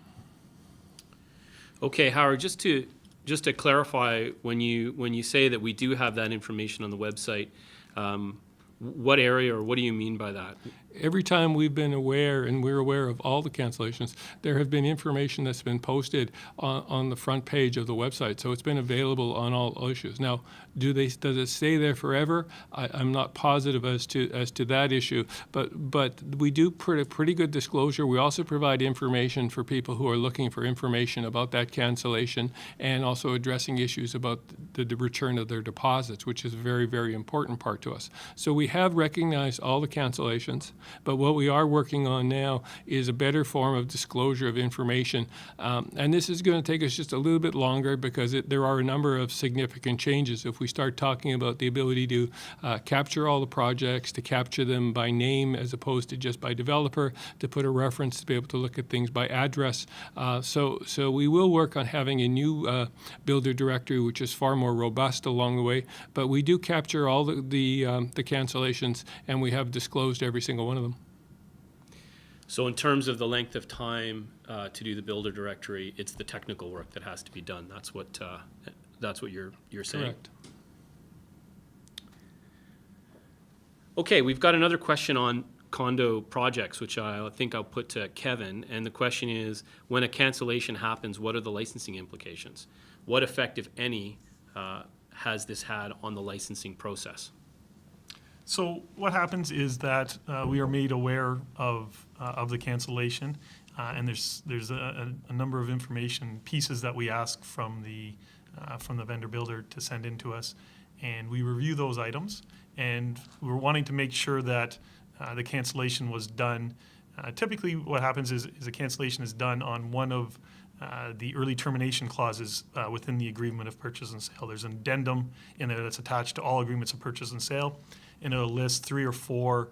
Okay, Howard, just to clarify, when you say that we do have that information on the website, what area or what do you mean by that? every time we've been aware, and we're aware of all the cancellations, there have been information that's been posted on the front page of the website. So it's been available on all issues. Now, does it stay there forever? I'm not positive as to that issue, but we do pretty good disclosure. We also provide information for people who are looking for information about that cancellation, and also addressing issues about the return of their deposits, which is a very, very important part to us. So we have recognized all the cancellations, but what we are working on now is a better form of disclosure of information. And this is going to take us just a little bit longer because there are a number of significant changes. If we start talking about the ability to capture all the projects, to capture them by name as opposed to just by developer, to put a reference, to be able to look at things by address. So we will work on having a new builder directory, which is far more robust along the way. But we do capture all the cancellations, and we have disclosed every single one of them. So in terms of the length of time to do the builder directory, it's the technical work that has to be done. That's what you're saying. Correct. Okay, we've got another question on condo projects, which I think I'll put to Kevin. And the question is, when a cancellation happens, what are the licensing implications? What effect, if any, has this had on the licensing process? So what happens is that we are made aware of the cancellation, and there's a number of information pieces that we ask from the vendor builder to send in to us, and we review those items, and we're wanting to make sure that the cancellation was done. Typically, what happens is a cancellation is done on one of the early termination clauses within the agreement of purchase and sale. There's an addendum in there that's attached to all agreements of purchase and sale, and it'll list 3 or 4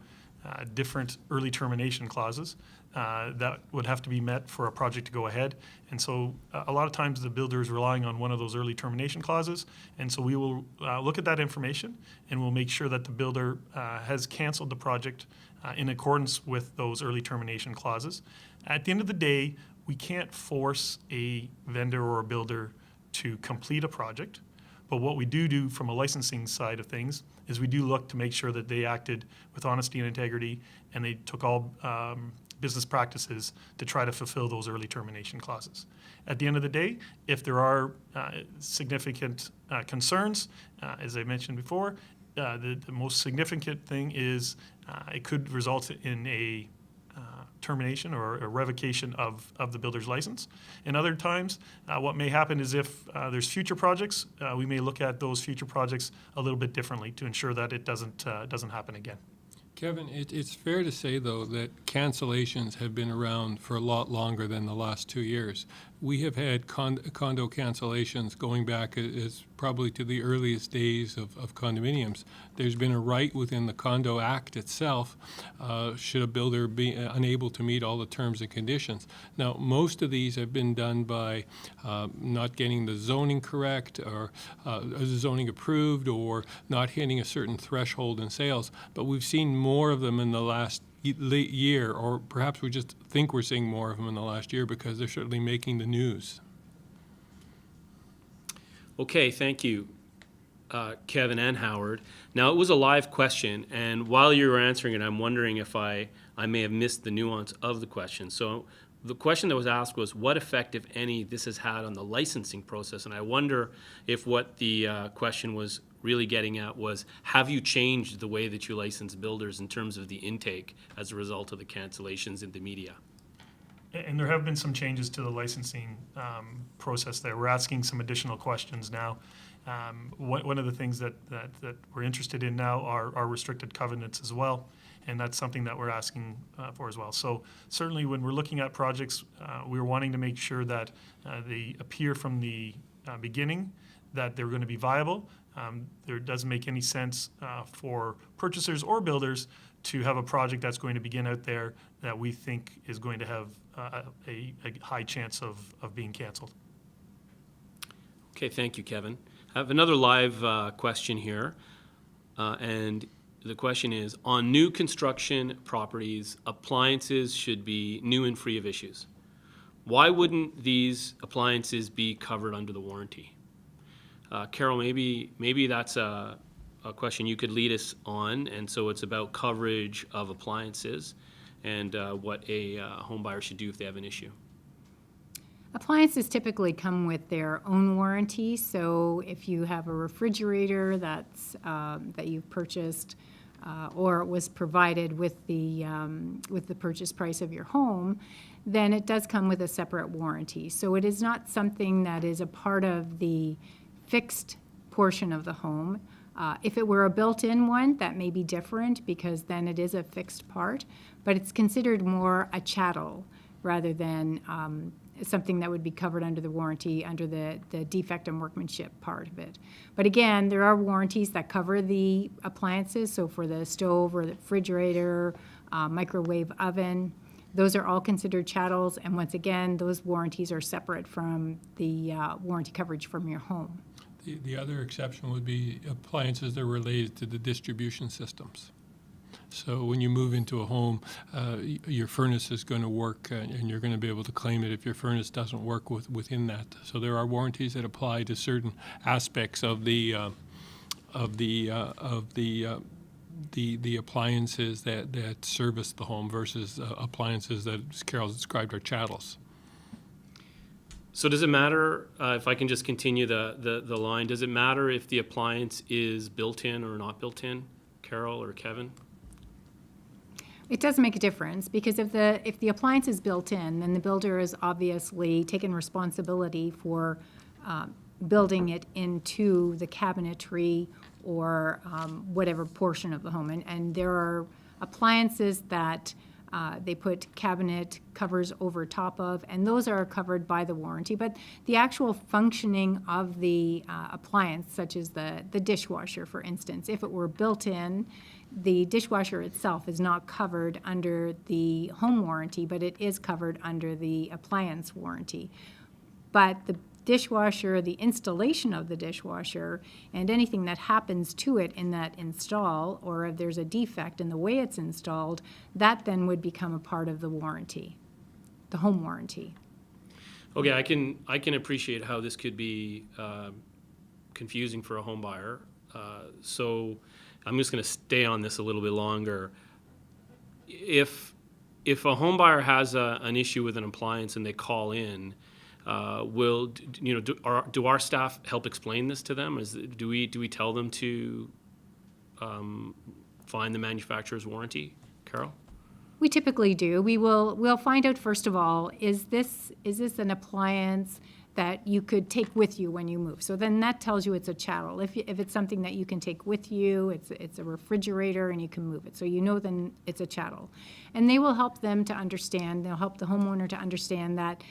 different early termination clauses that would have to be met for a project to go ahead. And so a lot of times the builder is relying on one of those early termination clauses, and so we will look at that information, and we'll make sure that the builder has canceled the project in accordance with those early termination clauses. At the end of the day, we can't force a vendor or a builder to complete a project, but what we do from a licensing side of things is we do look to make sure that they acted with honesty and integrity, and they took all business practices to try to fulfill those early termination clauses. At the end of the day, if there are significant concerns, as I mentioned before, the most significant thing is it could result in a termination or a revocation of the builder's license. And other times, what may happen is if there's future projects, we may look at those future projects a little bit differently to ensure that it doesn't happen again. Kevin, it's fair to say, though, that cancellations have been around for a lot longer than the last 2 years. We have had condo cancellations going back as probably to the earliest days of condominiums. There's been a right within the Condo Act itself should a builder be unable to meet all the terms and conditions. Now, most of these have been done by not getting the zoning correct, or zoning approved, or not hitting a certain threshold in sales. But we've seen more of them in the last year, or perhaps we just think we're seeing more of them in the last year because they're certainly making the news. Okay, thank you, Kevin and Howard. Now, it was a live question, and while you were answering it, I'm wondering if I may have missed the nuance of the question. So the question that was asked was, what effect, if any, this has had on the licensing process? And I wonder if what the question was really getting at was, have you changed the way that you license builders in terms of the intake as a result of the cancellations in the media? And there have been some changes to the licensing process there. We're asking some additional questions now. One of the things that we're interested in now are restricted covenants as well, and that's something that we're asking for as well. So certainly when we're looking at projects, we're wanting to make sure that they appear from the beginning that they're going to be viable. There doesn't make any sense for purchasers or builders to have a project that's going to begin out there that we think is going to have a high chance of being canceled. Okay, thank you, Kevin. I have another live question here, and the question is, on new construction properties, appliances should be new and free of issues. Why wouldn't these appliances be covered under the warranty? Carol, maybe that's a question you could lead us on, and so it's about coverage of appliances and what a home buyer should do if they have an issue. Appliances typically come with their own warranty, so if you have a refrigerator that you've purchased or was provided with the purchase price of your home, then it does come with a separate warranty. So it is not something that is a part of the fixed portion of the home. If it were a built-in one, that may be different because then it is a fixed part, but it's considered more a chattel rather than something that would be covered under the warranty under the defect and workmanship part of it. But again, there are warranties that cover the appliances, so for the stove or the refrigerator, microwave oven, those are all considered chattels, and once again, those warranties are separate from the warranty coverage from your home. The other exception would be appliances that are related to the distribution systems. So when you move into a home, your furnace is going to work, and you're going to be able to claim it if your furnace doesn't work within that. So there are warranties that apply to certain aspects of the appliances that service the home versus appliances that, as Carol described, are chattels. So does it matter, if I can just continue the line, does it matter if the appliance is built-in or not built-in, Carol or Kevin? It does make a difference because if the appliance is built in, then the builder has obviously taken responsibility for building it into the cabinetry or whatever portion of the home. And there are appliances that they put cabinet covers over top of, and those are covered by the warranty. But the actual functioning of the appliance, such as the dishwasher, for instance, if it were built in, the dishwasher itself is not covered under the home warranty, but it is covered under the appliance warranty. But the dishwasher, the installation of the dishwasher, and anything that happens to it in that install, or if there's a defect in the way it's installed, that then would become a part of the warranty, the home warranty. Okay, I can appreciate how this could be confusing for a home buyer. So I'm just going to stay on this a little bit longer. If a home buyer has an issue with an appliance and they call in, do our staff help explain this to them? Do we tell them to find the manufacturer's warranty, Carol? We typically do. We'll find out first of all, is this an appliance that you could take with you when you move? So then that tells you it's a chattel. If it's something that you can take with you, it's a refrigerator and you can move it. So you know then it's a chattel. And they will help them to understand, they'll help the homeowner to understand that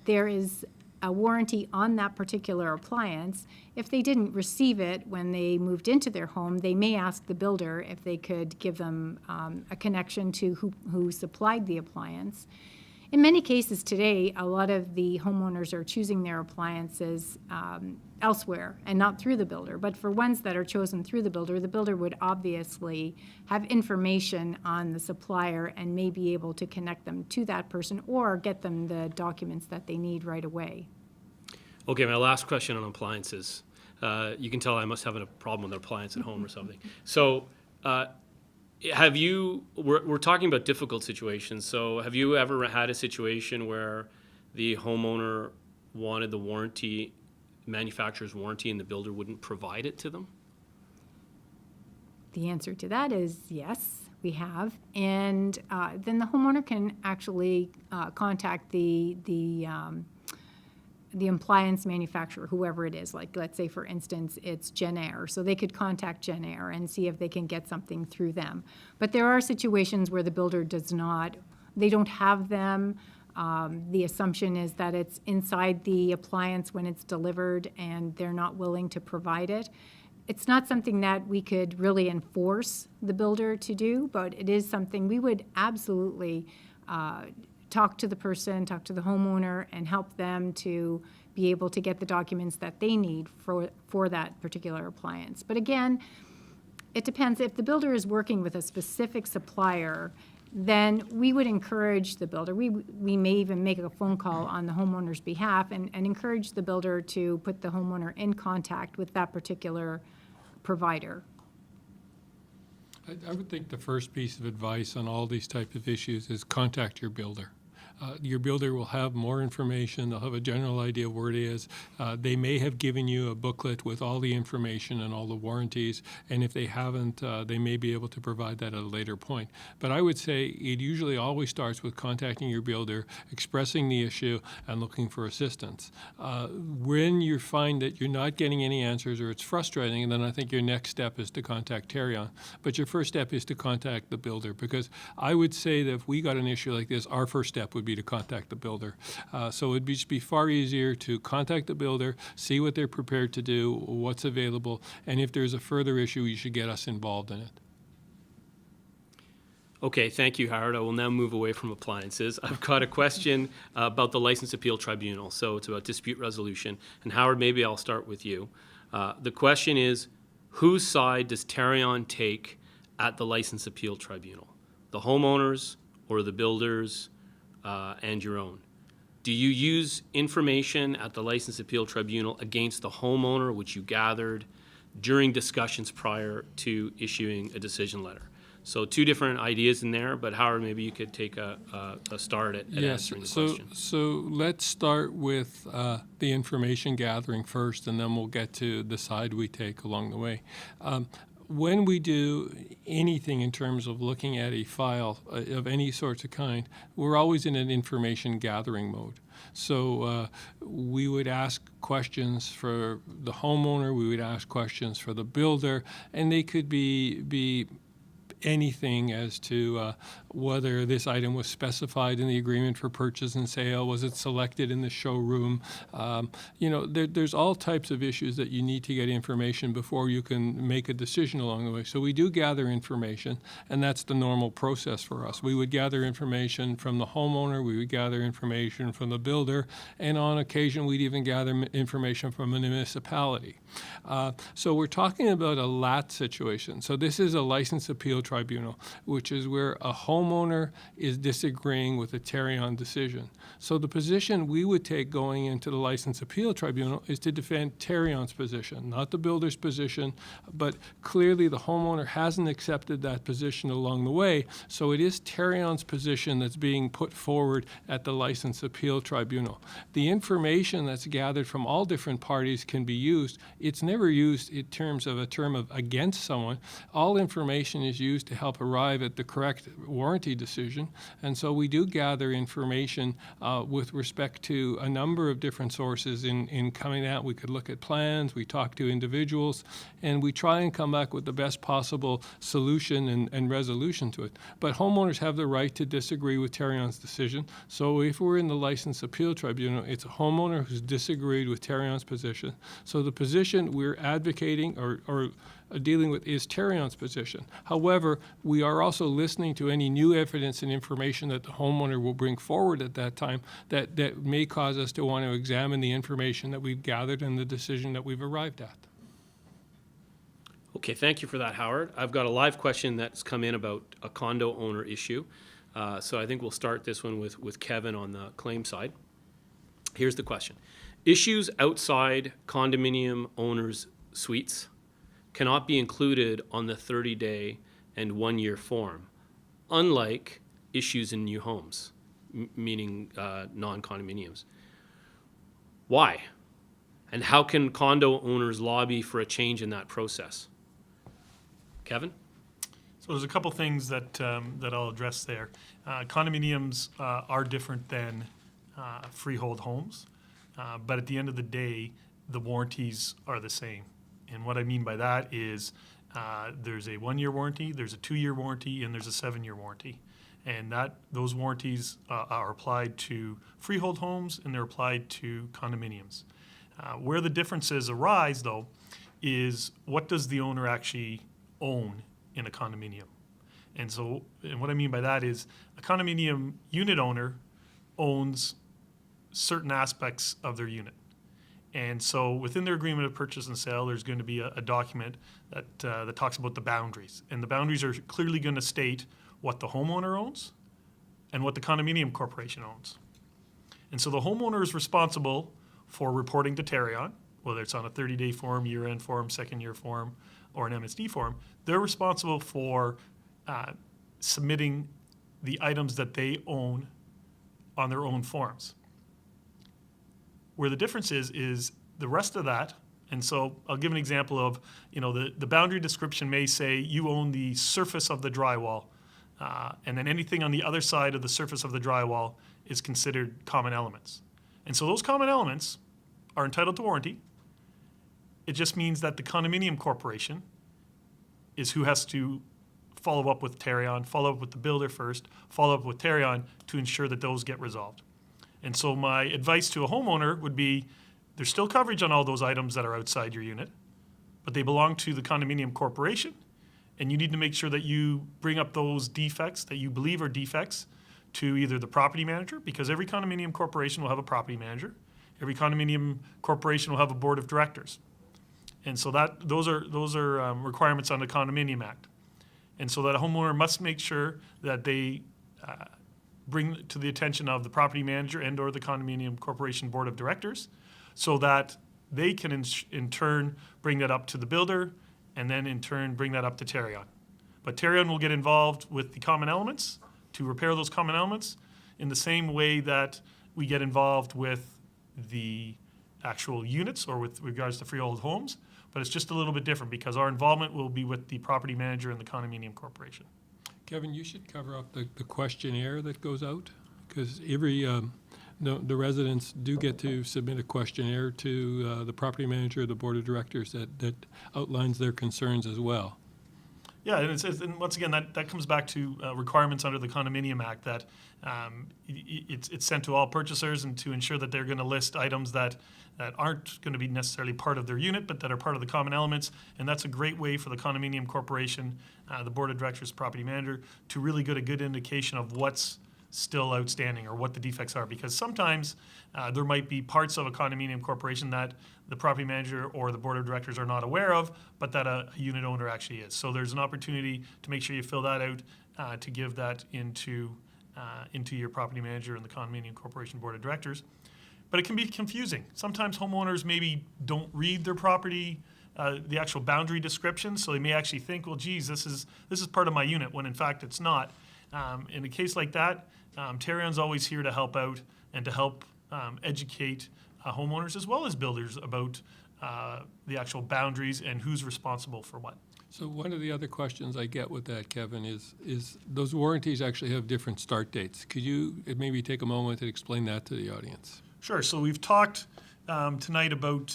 there is a warranty on that particular appliance. If they didn't receive it when they moved into their home, they may ask the builder if they could give them a connection to who supplied the appliance. In many cases today, a lot of the homeowners are choosing their appliances elsewhere and not through the builder. But for ones that are chosen through the builder would obviously have information on the supplier and may be able to connect them to that person or get them the documents that they need right away. Okay, my last question on appliances. You can tell I must have a problem with an appliance at home or something. So we're talking about difficult situations, so have you ever had a situation where the homeowner wanted the manufacturer's warranty, and the builder wouldn't provide it to them? The answer to that is yes, we have. And then the homeowner can actually contact the appliance manufacturer, whoever it is. Like, let's say, for instance, it's Genair. So they could contact Genair and see if they can get something through them. But there are situations where the builder they don't have them. The assumption is that it's inside the appliance when it's delivered and they're not willing to provide it. It's not something that we could really enforce the builder to do, but it is something we would absolutely talk to the homeowner and help them to be able to get the documents that they need for that particular appliance. But again, it depends. If the builder is working with a specific supplier, then we would encourage the builder. We may even make a phone call on the homeowner's behalf and encourage the builder to put the homeowner in contact with that particular provider I would think the first piece of advice on all these type of issues is contact your builder. Your builder will have more information. They'll have a general idea of where it is. They may have given you a booklet with all the information and all the warranties, and if they haven't, they may be able to provide that at a later point. But I would say it usually always starts with contacting your builder, expressing the issue, and looking for assistance. When you find that you're not getting any answers or it's frustrating, then I think your next step is to contact Tarion. But your first step is to contact the builder, because I would say that if we got an issue like this, our first step would be to contact the builder. So it'd just be far easier to contact the builder, see what they're prepared to do, what's available, and if there's a further issue, you should get us involved in it. Okay, thank you, Howard. I will now move away from appliances. I've got a question about the License Appeal Tribunal. So it's about dispute resolution. And Howard, maybe I'll start with you. The question is, whose side does Tarion take at the License Appeal Tribunal? The homeowners or the builders and your own? Do you use information at the License Appeal Tribunal against the homeowner, which you gathered during discussions prior to issuing a decision letter? So two different ideas in there, but Howard, maybe you could take a start at answering the question. So let's start with the information gathering first, and then we'll get to the side we take along the way. When we do anything in terms of looking at a file of any sorts of kind, we're always in an information gathering mode. So we would ask questions for the homeowner, we would ask questions for the builder, and they could be anything as to whether this item was specified in the agreement for purchase and sale, was it selected in the showroom? There's all types of issues that you need to get information before you can make a decision along the way. So we do gather information, and that's the normal process for us. We would gather information from the homeowner, we would gather information from the builder, and on occasion we'd even gather information from a municipality. So we're talking about a LAT situation. So this is a License Appeal Tribunal, which is where a homeowner is disagreeing with a Tarion decision. So the position we would take going into the License Appeal Tribunal is to defend Tarion's position, not the builder's position, but clearly the homeowner hasn't accepted that position along the way, so it is Tarion's position that's being put forward at the License Appeal Tribunal. The information that's gathered from all different parties can be used. It's never used in terms of a term of against someone. All information is used to help arrive at the correct warranty decision, and so we do gather information with respect to a number of different sources in coming out. We could look at plans, we talk to individuals, and we try and come back with the best possible solution and resolution to it. But homeowners have the right to disagree with Tarion's decision. So if we're in the License Appeal Tribunal, it's a homeowner who's disagreed with Tarion's position. So the position we're advocating or dealing with is Tarion's position. However, we are also listening to any new evidence and information that the homeowner will bring forward at that time that may cause us to want to examine the information that we've gathered and the decision that we've arrived at. Okay, thank you for that, Howard. I've got a live question that's come in about a condo owner issue. So I think we'll start this one with Kevin on the claim side. Here's the question. Issues outside condominium owners' suites cannot be included on the 30-day and 1-year form, unlike issues in new homes, meaning non-condominiums. Why? And how can condo owners lobby for a change in that process? Kevin? So there's a couple things that I'll address there. Condominiums are different than freehold homes, but at the end of the day, the warranties are the same. And what I mean by that is there's a 1-year warranty, there's a 2-year warranty, and there's a 7-year warranty. And those warranties are applied to freehold homes and they're applied to condominiums. Where the differences arise, though, is what does the owner actually own in a condominium? And what I mean by that is a condominium unit owner owns certain aspects of their unit. And so within their agreement of purchase and sale, there's going to be a document that talks about the boundaries. And the boundaries are clearly going to state what the homeowner owns and what the condominium corporation owns. And so the homeowner is responsible for reporting to Tarion whether it's on a 30-day form, year-end form, second-year form, or an MSD form, they're responsible for submitting the items that they own on their own forms. Where the difference is the rest of that, and so I'll give an example of, the boundary description may say you own the surface of the drywall, and then anything on the other side of the surface of the drywall is considered common elements. And so those common elements are entitled to warranty. It just means that the condominium corporation is who has to follow up with Tarion, follow up with the builder first, follow up with Tarion to ensure that those get resolved. And so my advice to a homeowner would be, there's still coverage on all those items that are outside your unit, but they belong to the condominium corporation, and you need to make sure that you bring up those defects that you believe are defects to either the property manager, because every condominium corporation will have a property manager, every condominium corporation will have a board of directors. And so those are requirements on the Condominium Act. And so that a homeowner must make sure that they bring to the attention of the property manager and or the condominium corporation board of directors so that they can in turn bring that up to the builder and then in turn bring that up to Tarion. But Tarion will get involved with the common elements to repair those common elements in the same way that we get involved with the actual units or with regards to freehold homes. But it's just a little bit different because our involvement will be with the property manager and the condominium corporation. Kevin, you should cover up the questionnaire that goes out, because every the residents do get to submit a questionnaire to the property manager or the board of directors that outlines their concerns as well. Yeah, and once again, that comes back to requirements under the Condominium Act that it's sent to all purchasers and to ensure that they're going to list items that aren't going to be necessarily part of their unit, but that are part of the common elements. And that's a great way for the condominium corporation, the board of directors, property manager, to really get a good indication of what's still outstanding or what the defects are. Because sometimes there might be parts of a condominium corporation that the property manager or the board of directors are not aware of, but that a unit owner actually is. So there's an opportunity to make sure you fill that out to give that into your property manager and the condominium corporation board of directors. But it can be confusing. Sometimes homeowners maybe don't read their property, the actual boundary description, so they may actually think, well, geez, this is part of my unit, when in fact it's not. In a case like that, Tarion's always here to help out and to help educate homeowners as well as builders about the actual boundaries and who's responsible for what. So one of the other questions I get with that, Kevin, is those warranties actually have different start dates. Could you maybe take a moment and explain that to the audience? Sure. So we've talked tonight about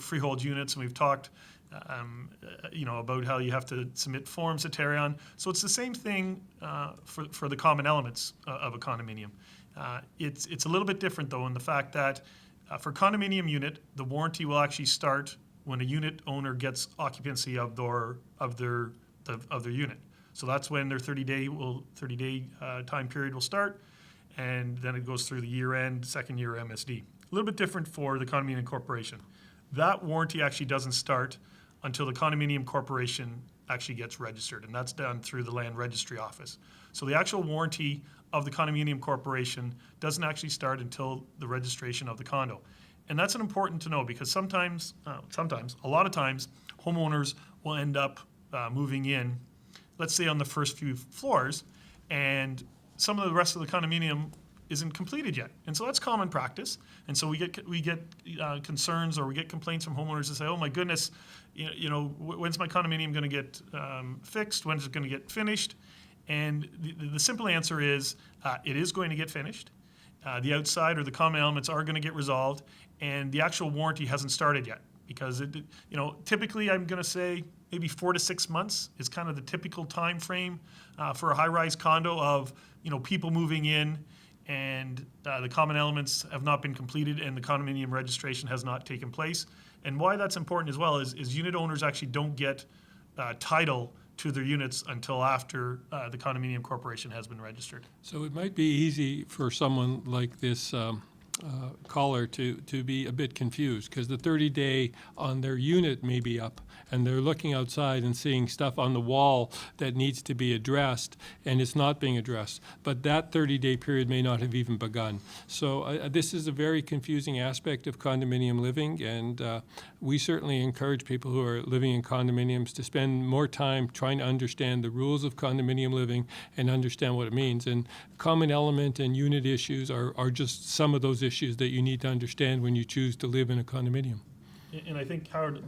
freehold units, and we've talked, about how you have to submit forms to Tarion. So it's the same thing for the common elements of a condominium. It's a little bit different though in the fact that for condominium unit, the warranty will actually start when a unit owner gets occupancy of their unit. So that's when their 30-day time period will start. And then it goes through the year-end, second year MSD. A little bit different for the condominium corporation. That warranty actually doesn't start until the condominium corporation actually gets registered, and that's done through the land registry office. So the actual warranty of the condominium corporation doesn't actually start until the registration of the condo. And that's important to know because a lot of times, homeowners will end up moving in, let's say on the first few floors, and some of the rest of the condominium isn't completed yet. And so that's common practice. And so we get concerns or we get complaints from homeowners that say, oh my goodness, when's my condominium going to get fixed? When's it going to get finished? And the simple answer is it is going to get finished. The outside or the common elements are going to get resolved, and the actual warranty hasn't started yet because typically I'm going to say maybe 4 to 6 months is kind of the typical time frame for a high-rise condo of people moving in, and the common elements have not been completed and the condominium registration has not taken place. And why that's important as well is unit owners actually don't get title to their units until after the condominium corporation has been registered. So it might be easy for someone like this caller to be a bit confused, because the 30-day on their unit may be up and they're looking outside and seeing stuff on the wall that needs to be addressed and it's not being addressed. But that 30-day period may not have even begun. So this is a very confusing aspect of condominium living, and we certainly encourage people who are living in condominiums to spend more time trying to understand the rules of condominium living and understand what it means. And common element and unit issues are just some of those issues that you need to understand when you choose to live in a condominium. And I think, Howard,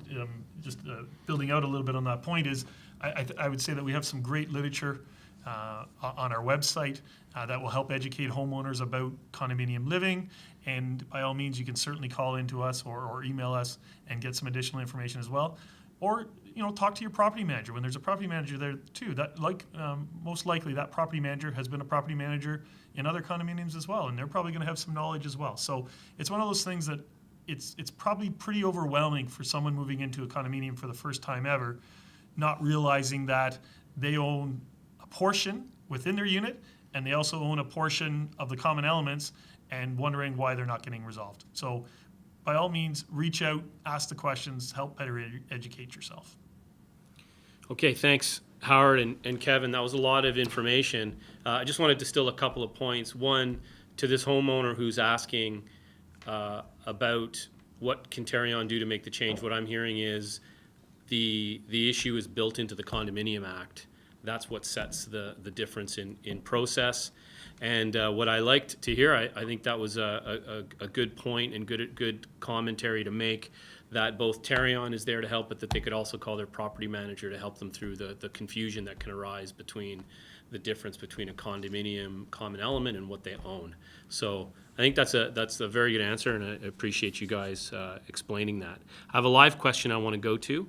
just building out a little bit on that point is, I would say that we have some great literature on our website that will help educate homeowners about condominium living. And by all means, you can certainly call into us or email us and get some additional information as well. Or, talk to your property manager when there's a property manager there too. That, most likely, that property manager has been a property manager in other condominiums as well, and they're probably going to have some knowledge as well. So it's one of those things that it's probably pretty overwhelming for someone moving into a condominium for the first time ever, not realizing that they own a portion within their unit and they also own a portion of the common elements, and wondering why they're not getting resolved. So by all means, reach out, ask the questions, help better educate yourself. Okay, thanks, Howard and Kevin. That was a lot of information. I just want to distill a couple of points. One, to this homeowner who's asking about what can Tarion do to make the change. What I'm hearing is the issue is built into the Condominium Act. That's what sets the difference in process. And what I liked to hear, I think that was a good point and good commentary to make, that both Tarion is there to help, but that they could also call their property manager to help them through the confusion that can arise between the difference between a condominium common element and what they own. So I think that's a very good answer, and I appreciate you guys explaining that. I have a live question I want to go to.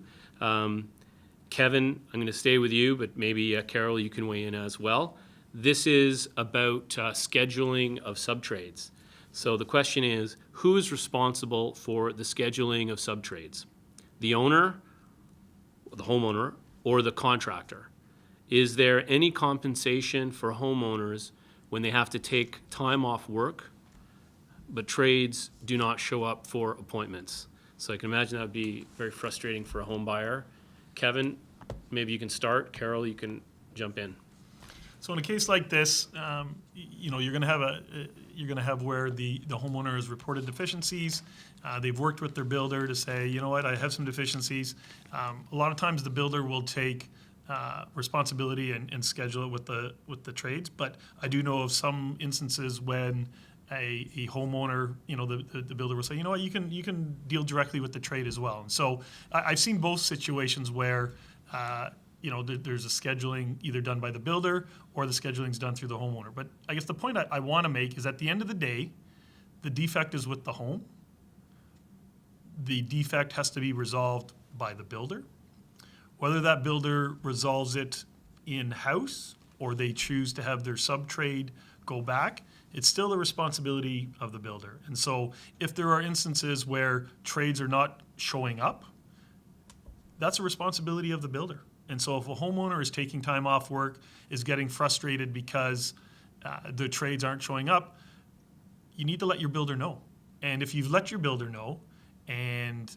Kevin, I'm going to stay with you, but maybe Carol, you can weigh in as well. This is about scheduling of subtrades. So the question is, who is responsible for the scheduling of subtrades? The owner, the homeowner, or the contractor? Is there any compensation for homeowners when they have to take time off work, but trades do not show up for appointments? So I can imagine that would be very frustrating for a home buyer. Kevin, maybe you can start. Carol, you can jump in. So in a case like this, you're going to have where the homeowner has reported deficiencies. They've worked with their builder to say, you know what, I have some deficiencies. A lot of times the builder will take responsibility and schedule it with the trades. But I do know of some instances when a homeowner, the builder will say, you know what, you can deal directly with the trade as well. And so I've seen both situations where there's a scheduling either done by the builder or the scheduling's done through the homeowner. But I guess the point I want to make is, at the end of the day, the defect is with the home. The defect has to be resolved by the builder. Whether that builder resolves it in-house or they choose to have their sub-trade go back, it's still the responsibility of the builder. And so if there are instances where trades are not showing up, that's a responsibility of the builder. And so if a homeowner is taking time off work, is getting frustrated because the trades aren't showing up, you need to let your builder know. And if you've let your builder know and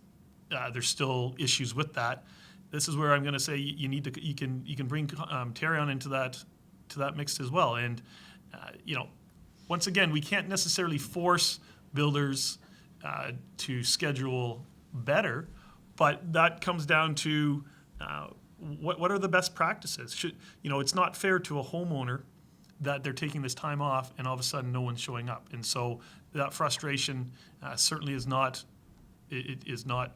there's still issues with that, this is where I'm going to say you can bring Tarion into that mix as well. And once again, we can't necessarily force builders to schedule better, but that comes down to what are the best practices? It's not fair to a homeowner that they're taking this time off and all of a sudden no one's showing up. And so that frustration certainly is not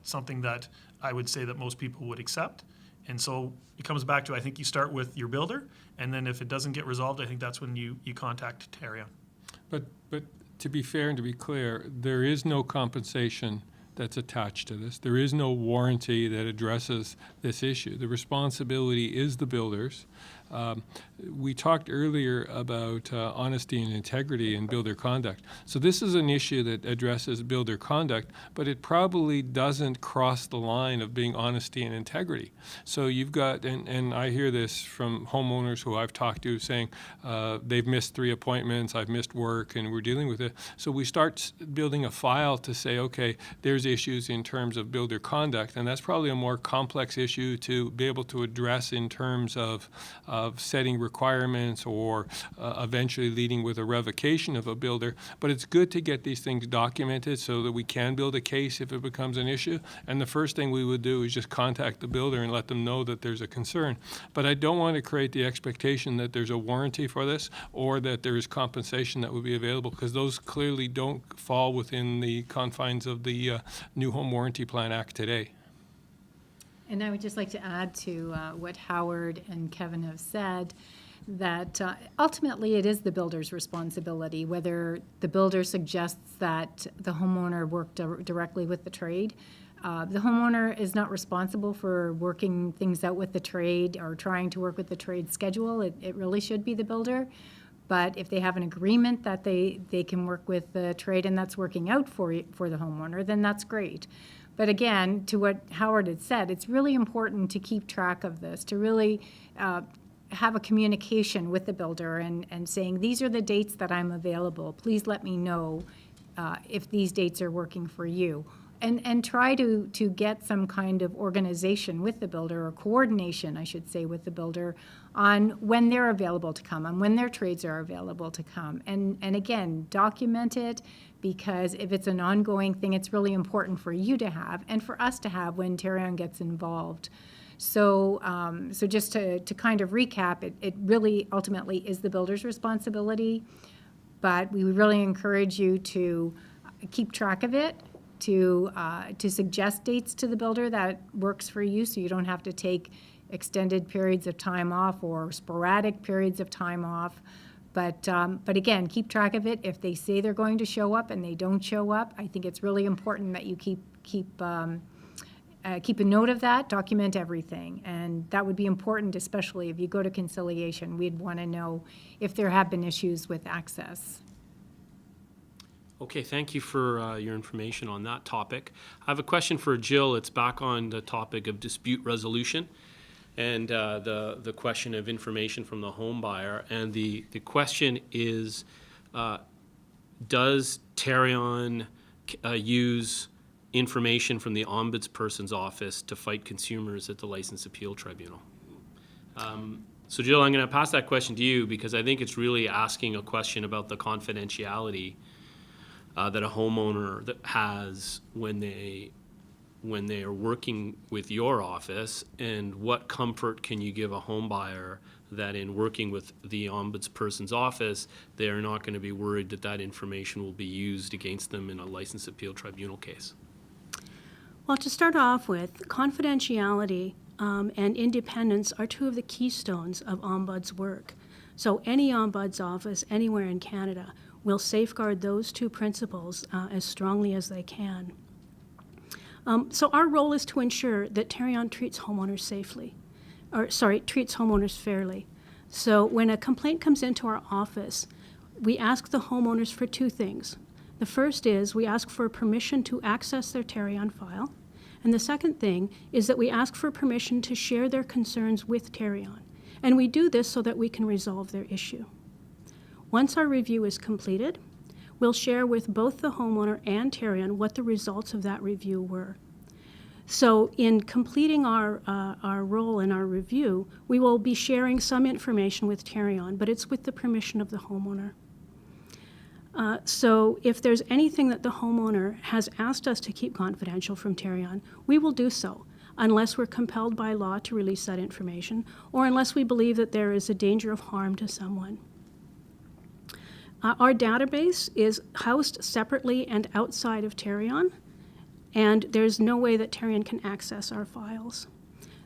something that I would say that most people would accept. And so it comes back to, I think you start with your builder, and then if it doesn't get resolved, I think that's when you contact Tarion. But to be fair and to be clear, there is no compensation that's attached to this. There is no warranty that addresses this issue. The responsibility is the builder's. We talked earlier about honesty and integrity in builder conduct. So this is an issue that addresses builder conduct, but it probably doesn't cross the line of being honesty and integrity. So you've got, and I hear this from homeowners who I've talked to saying they've missed 3 appointments, I've missed work, and we're dealing with it. So we start building a file to say, okay, there's issues in terms of builder conduct, and that's probably a more complex issue to be able to address in terms of setting requirements or eventually leading with a revocation of a builder. But it's good to get these things documented so that we can build a case if it becomes an issue. And the first thing we would do is just contact the builder and let them know that there's a concern. But I don't want to create the expectation that there's a warranty for this or that there is compensation that would be available, because those clearly don't fall within the confines of the New Home Warranty Plan Act today. And I would just like to add to what Howard and Kevin have said, that ultimately it is the builder's responsibility, whether the builder suggests that the homeowner work directly with the trade. The homeowner is not responsible for working things out with the trade or trying to work with the trade schedule. It really should be the builder. But if they have an agreement that they can work with the trade and that's working out for the homeowner, then that's great. But again, to what Howard had said, it's really important to keep track of this, to really have a communication with the builder and saying, these are the dates that I'm available. Please let me know if these dates are working for you. And try to get some kind of organization with the builder, or coordination, I should say, with the builder on when they're available to come, on when their trades are available to come. And again, document it, because if it's an ongoing thing, it's really important for you to have and for us to have when Tarion gets involved. So just to kind of recap, it really ultimately is the builder's responsibility, but we would really encourage you to keep track of it, to suggest dates to the builder that works for you, so you don't have to take extended periods of time off or sporadic periods of time off. But again, keep track of it. If they say they're going to show up and they don't show up, I think it's really important that you keep a note of that, document everything. And that would be important, especially if you go to conciliation. We'd want to know if there have been issues with access. Okay, thank you for your information on that topic. I have a question for Jill. It's back on the topic of dispute resolution and the question of information from the home buyer. And the question is, does Tarion use information from the Ombudsperson's office to fight consumers at the License Appeal Tribunal? So Jill, I'm going to pass that question to you, because I think it's really asking a question about the confidentiality that a homeowner has when they are working with your office, and what comfort can you give a home buyer that in working with the Ombudsperson's office, they are not going to be worried that that information will be used against them in a License Appeal Tribunal case? Well, to start off with, confidentiality and independence are 2 of the keystones of Ombud's work. So any Ombud's office anywhere in Canada will safeguard those 2 principles as strongly as they can. So our role is to ensure that Tarion treats homeowners treats homeowners fairly. So when a complaint comes into our office, we ask the homeowners for 2 things. The first is we ask for permission to access their Tarion file. And the second thing is that we ask for permission to share their concerns with Tarion. And we do this so that we can resolve their issue. Once our review is completed, we'll share with both the homeowner and Tarion what the results of that review were. So in completing our role in our review, we will be sharing some information with Tarion, but it's with the permission of the homeowner. So if there's anything that the homeowner has asked us to keep confidential from Tarion, we will do so, unless we're compelled by law to release that information, or unless we believe that there is a danger of harm to someone. Our database is housed separately and outside of Tarion, and there's no way that Tarion can access our files.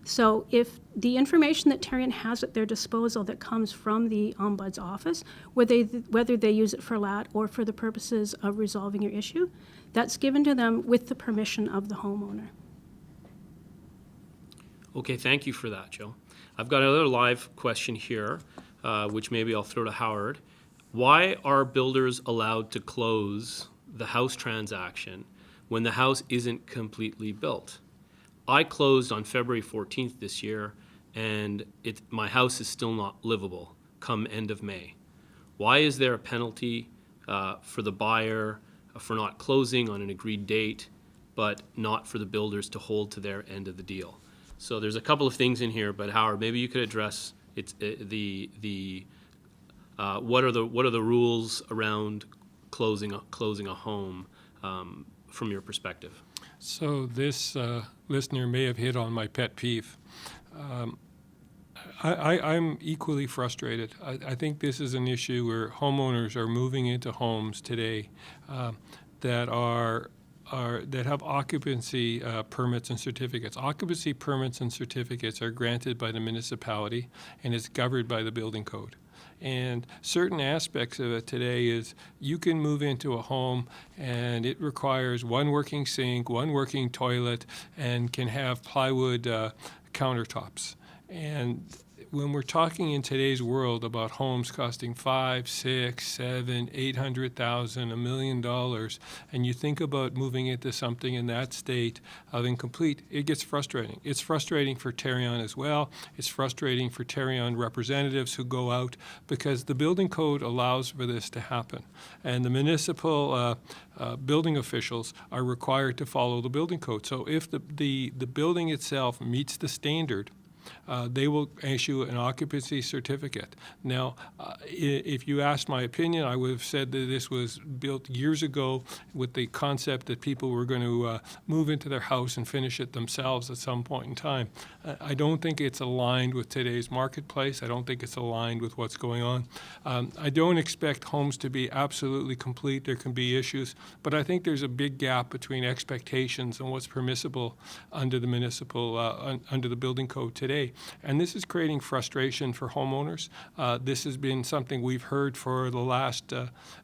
So if the information that Tarion has at their disposal that comes from the Ombud's office, whether they use it for LAT or for the purposes of resolving your issue, that's given to them with the permission of the homeowner. Okay, thank you for that, Jill. I've got another live question here, which maybe I'll throw to Howard. Why are builders allowed to close the house transaction when the house isn't completely built? I closed on February 14th this year, and my house is still not livable come end of May. Why is there a penalty for the buyer for not closing on an agreed date, but not for the builders to hold to their end of the deal? So there's a couple of things in here, but Howard, maybe you could address what are the rules around closing a home from your perspective? So this listener may have hit on my pet peeve. I'm equally frustrated. I think this is an issue where homeowners are moving into homes today that have occupancy permits and certificates. Occupancy permits and certificates are granted by the municipality, and it's governed by the building code. And certain aspects of it today is you can move into a home and it requires one working sink, one working toilet, and can have plywood countertops. And when we're talking in today's world about homes costing $500,000, $600,000, $700,000, $800,000, $1 million, and you think about moving into something in that state of incomplete, it gets frustrating. It's frustrating for Tarion as well. It's frustrating for Tarion representatives who go out because the building code allows for this to happen. And the municipal building officials are required to follow the building code. So if the building itself meets the standard, they will issue an occupancy certificate. Now, if you asked my opinion, I would have said that this was built years ago with the concept that people were going to move into their house and finish it themselves at some point in time. I don't think it's aligned with today's marketplace. I don't think it's aligned with what's going on. I don't expect homes to be absolutely complete. There can be issues, but I think there's a big gap between expectations and what's permissible under the municipal, under the building code today. And this is creating frustration for homeowners. This has been something we've heard for the last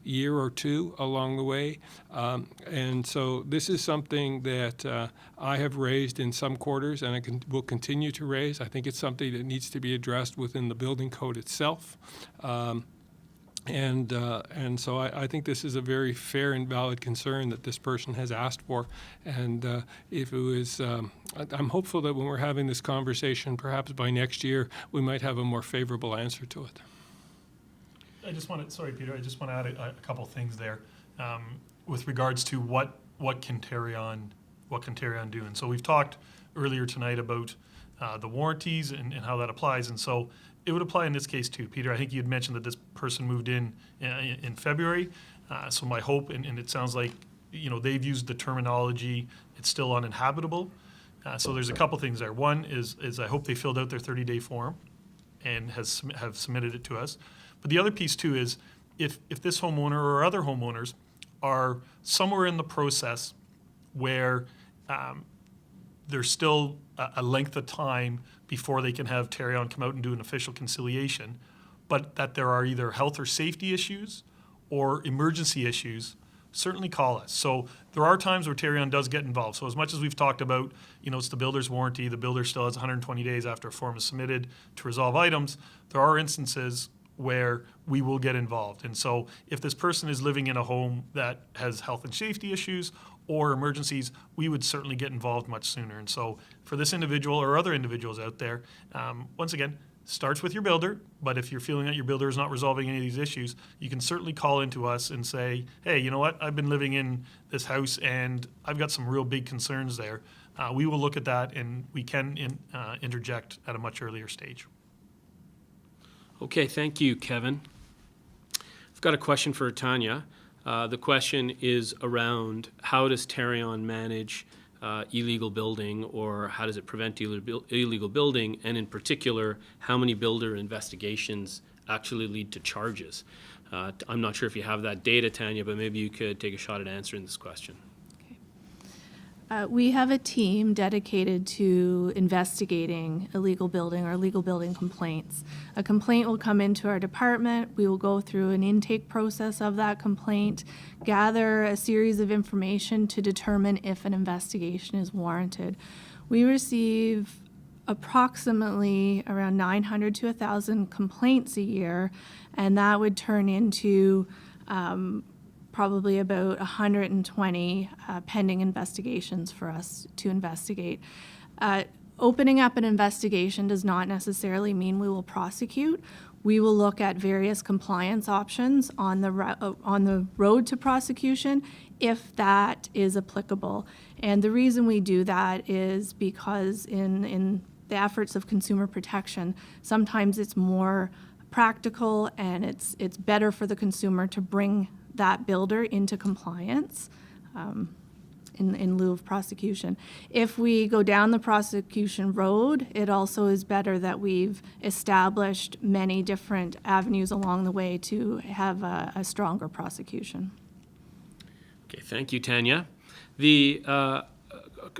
year or two along the way. And so this is something that I have raised in some quarters and I will continue to raise. I think it's something that needs to be addressed within the building code itself. And so I think this is a very fair and valid concern that this person has asked for. And if it was, I'm hopeful that when we're having this conversation, perhaps by next year, we might have a more favorable answer to it. Sorry, Peter, I just want to add a couple things there with regards to what can Tarion do. And so we've talked earlier tonight about the warranties and how that applies. And so it would apply in this case too. Peter, I think you had mentioned that this person moved in February. So my hope, and it sounds like they've used the terminology, it's still uninhabitable. So there's a couple things there. One is I hope they filled out their 30-day form and have submitted it to us. But the other piece too is if this homeowner or other homeowners are somewhere in the process where there's still a length of time before they can have Tarion come out and do an official conciliation, but that there are either health or safety issues or emergency issues, certainly call us. So there are times where Tarion does get involved. So as much as we've talked about, it's the builder's warranty, the builder still has 120 days after a form is submitted to resolve items, there are instances where we will get involved. And so if this person is living in a home that has health and safety issues or emergencies, we would certainly get involved much sooner. And so for this individual or other individuals out there, once again, starts with your builder, but if you're feeling that your builder is not resolving any of these issues, you can certainly call into us and say, hey, you know what, I've been living in this house and I've got some real big concerns there. We will look at that and we can interject at a much earlier stage. Okay, thank you, Kevin. I've got a question for Tanya. The question is around how does Tarion manage illegal building, or how does it prevent illegal building, and in particular, how many builder investigations actually lead to charges? I'm not sure if you have that data, Tanya, but maybe you could take a shot at answering this question. We have a team dedicated to investigating illegal building or illegal building complaints. A complaint will come into our department. We will go through an intake process of that complaint, gather a series of information to determine if an investigation is warranted. We receive approximately around 900 to 1,000 complaints a year, and that would turn into probably about 120 pending investigations for us to investigate. Opening up an investigation does not necessarily mean we will prosecute. We will look at various compliance options on the road to prosecution if that is applicable. And the reason we do that is because in the efforts of consumer protection, sometimes it's more practical and it's better for the consumer to bring that builder into compliance in lieu of prosecution. If we go down the prosecution road, it also is better that we've established many different avenues along the way to have a stronger prosecution. Okay, thank you, Tanya. The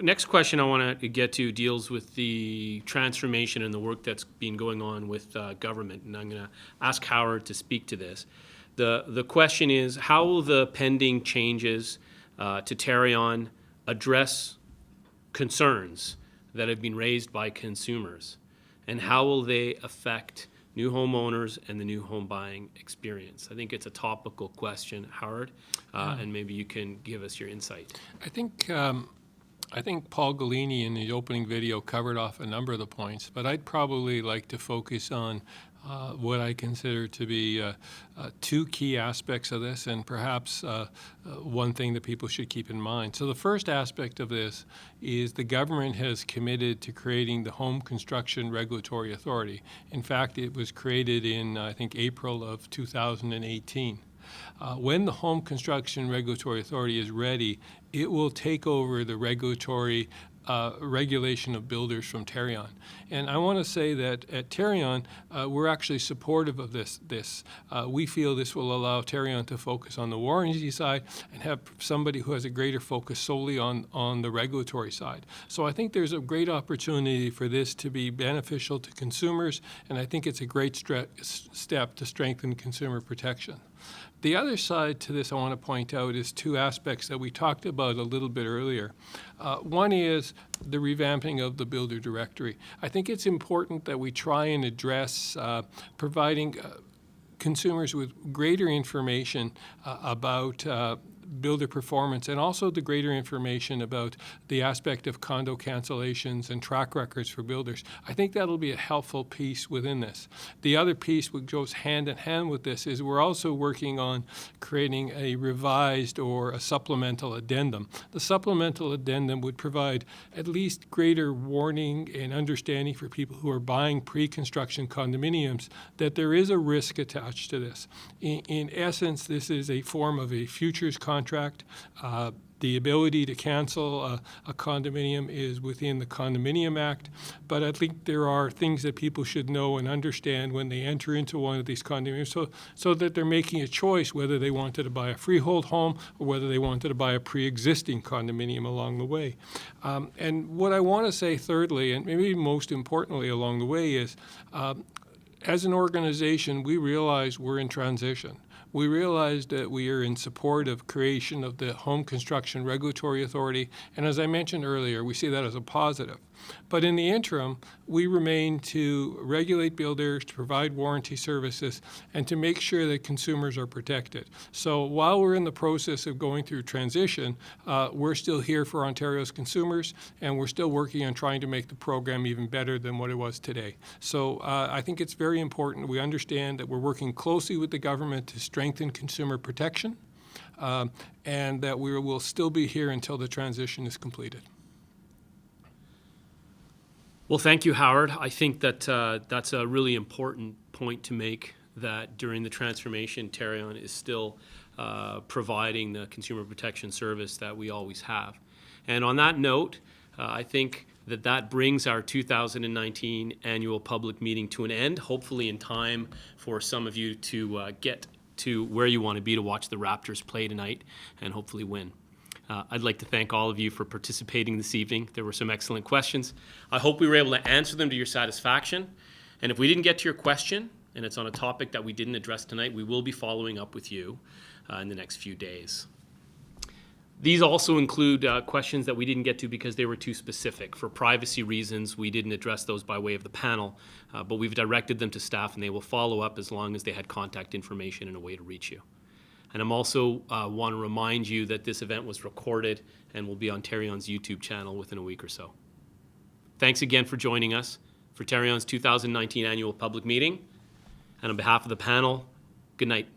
next question I want to get to deals with the transformation and the work that's been going on with government, and I'm going to ask Howard to speak to this. The question is, how will the pending changes to Tarion address concerns that have been raised by consumers, and how will they affect new homeowners and the new home buying experience? I think it's a topical question, Howard, and maybe you can give us your insight. I think Paul Galini in the opening video covered off a number of the points, but I'd probably like to focus on what I consider to be two key aspects of this, and perhaps one thing that people should keep in mind. So the first aspect of this is the government has committed to creating the Home Construction Regulatory Authority. In fact, it was created in, I think, April of 2018. When the Home Construction Regulatory Authority is ready, it will take over the regulatory regulation of builders from Tarion. And I want to say that at Tarion, we're actually supportive of this. We feel this will allow Tarion to focus on the warranty side and have somebody who has a greater focus solely on the regulatory side. So I think there's a great opportunity for this to be beneficial to consumers, and I think it's a great step to strengthen consumer protection. The other side to this I want to point out is two aspects that we talked about a little bit earlier. One is the revamping of the builder directory. I think it's important that we try and address providing consumers with greater information about builder performance, and also the greater information about the aspect of condo cancellations and track records for builders. I think that'll be a helpful piece within this. The other piece which goes hand in hand with this is we're also working on creating a revised or a supplemental addendum. The supplemental addendum would provide at least greater warning and understanding for people who are buying pre-construction condominiums that there is a risk attached to this. In essence, this is a form of a futures contract. The ability to cancel a condominium is within the Condominium Act, but I think there are things that people should know and understand when they enter into one of these condominiums so that they're making a choice whether they wanted to buy a freehold home or whether they wanted to buy a pre-existing condominium along the way. And what I want to say thirdly, and maybe most importantly along the way, is as an organization, we realize we're in transition. We realize that we are in support of creation of the Home Construction Regulatory Authority, and as I mentioned earlier, we see that as a positive. But in the interim, we remain to regulate builders, to provide warranty services, and to make sure that consumers are protected. So while we're in the process of going through transition, we're still here for Ontario's consumers, and we're still working on trying to make the program even better than what it was today. So I think it's very important we understand that we're working closely with the government to strengthen consumer protection, and that we will still be here until the transition is completed. Well, thank you, Howard. I think that that's a really important point to make, that during the transformation, Tarion is still providing the consumer protection service that we always have. And on that note, I think that brings our 2019 annual public meeting to an end, hopefully in time for some of you to get to where you want to be to watch the Raptors play tonight and hopefully win. I'd like to thank all of you for participating this evening. There were some excellent questions. I hope we were able to answer them to your satisfaction. And if we didn't get to your question, and it's on a topic that we didn't address tonight, we will be following up with you in the next few days. These also include questions that we didn't get to because they were too specific. For privacy reasons, we didn't address those by way of the panel, but we've directed them to staff and they will follow up as long as they had contact information and a way to reach you. And I'm also want to remind you that this event was recorded and will be on Tarion's YouTube channel within a week or so. Thanks again for joining us for Tarion's 2019 annual public meeting. And on behalf of the panel, good night.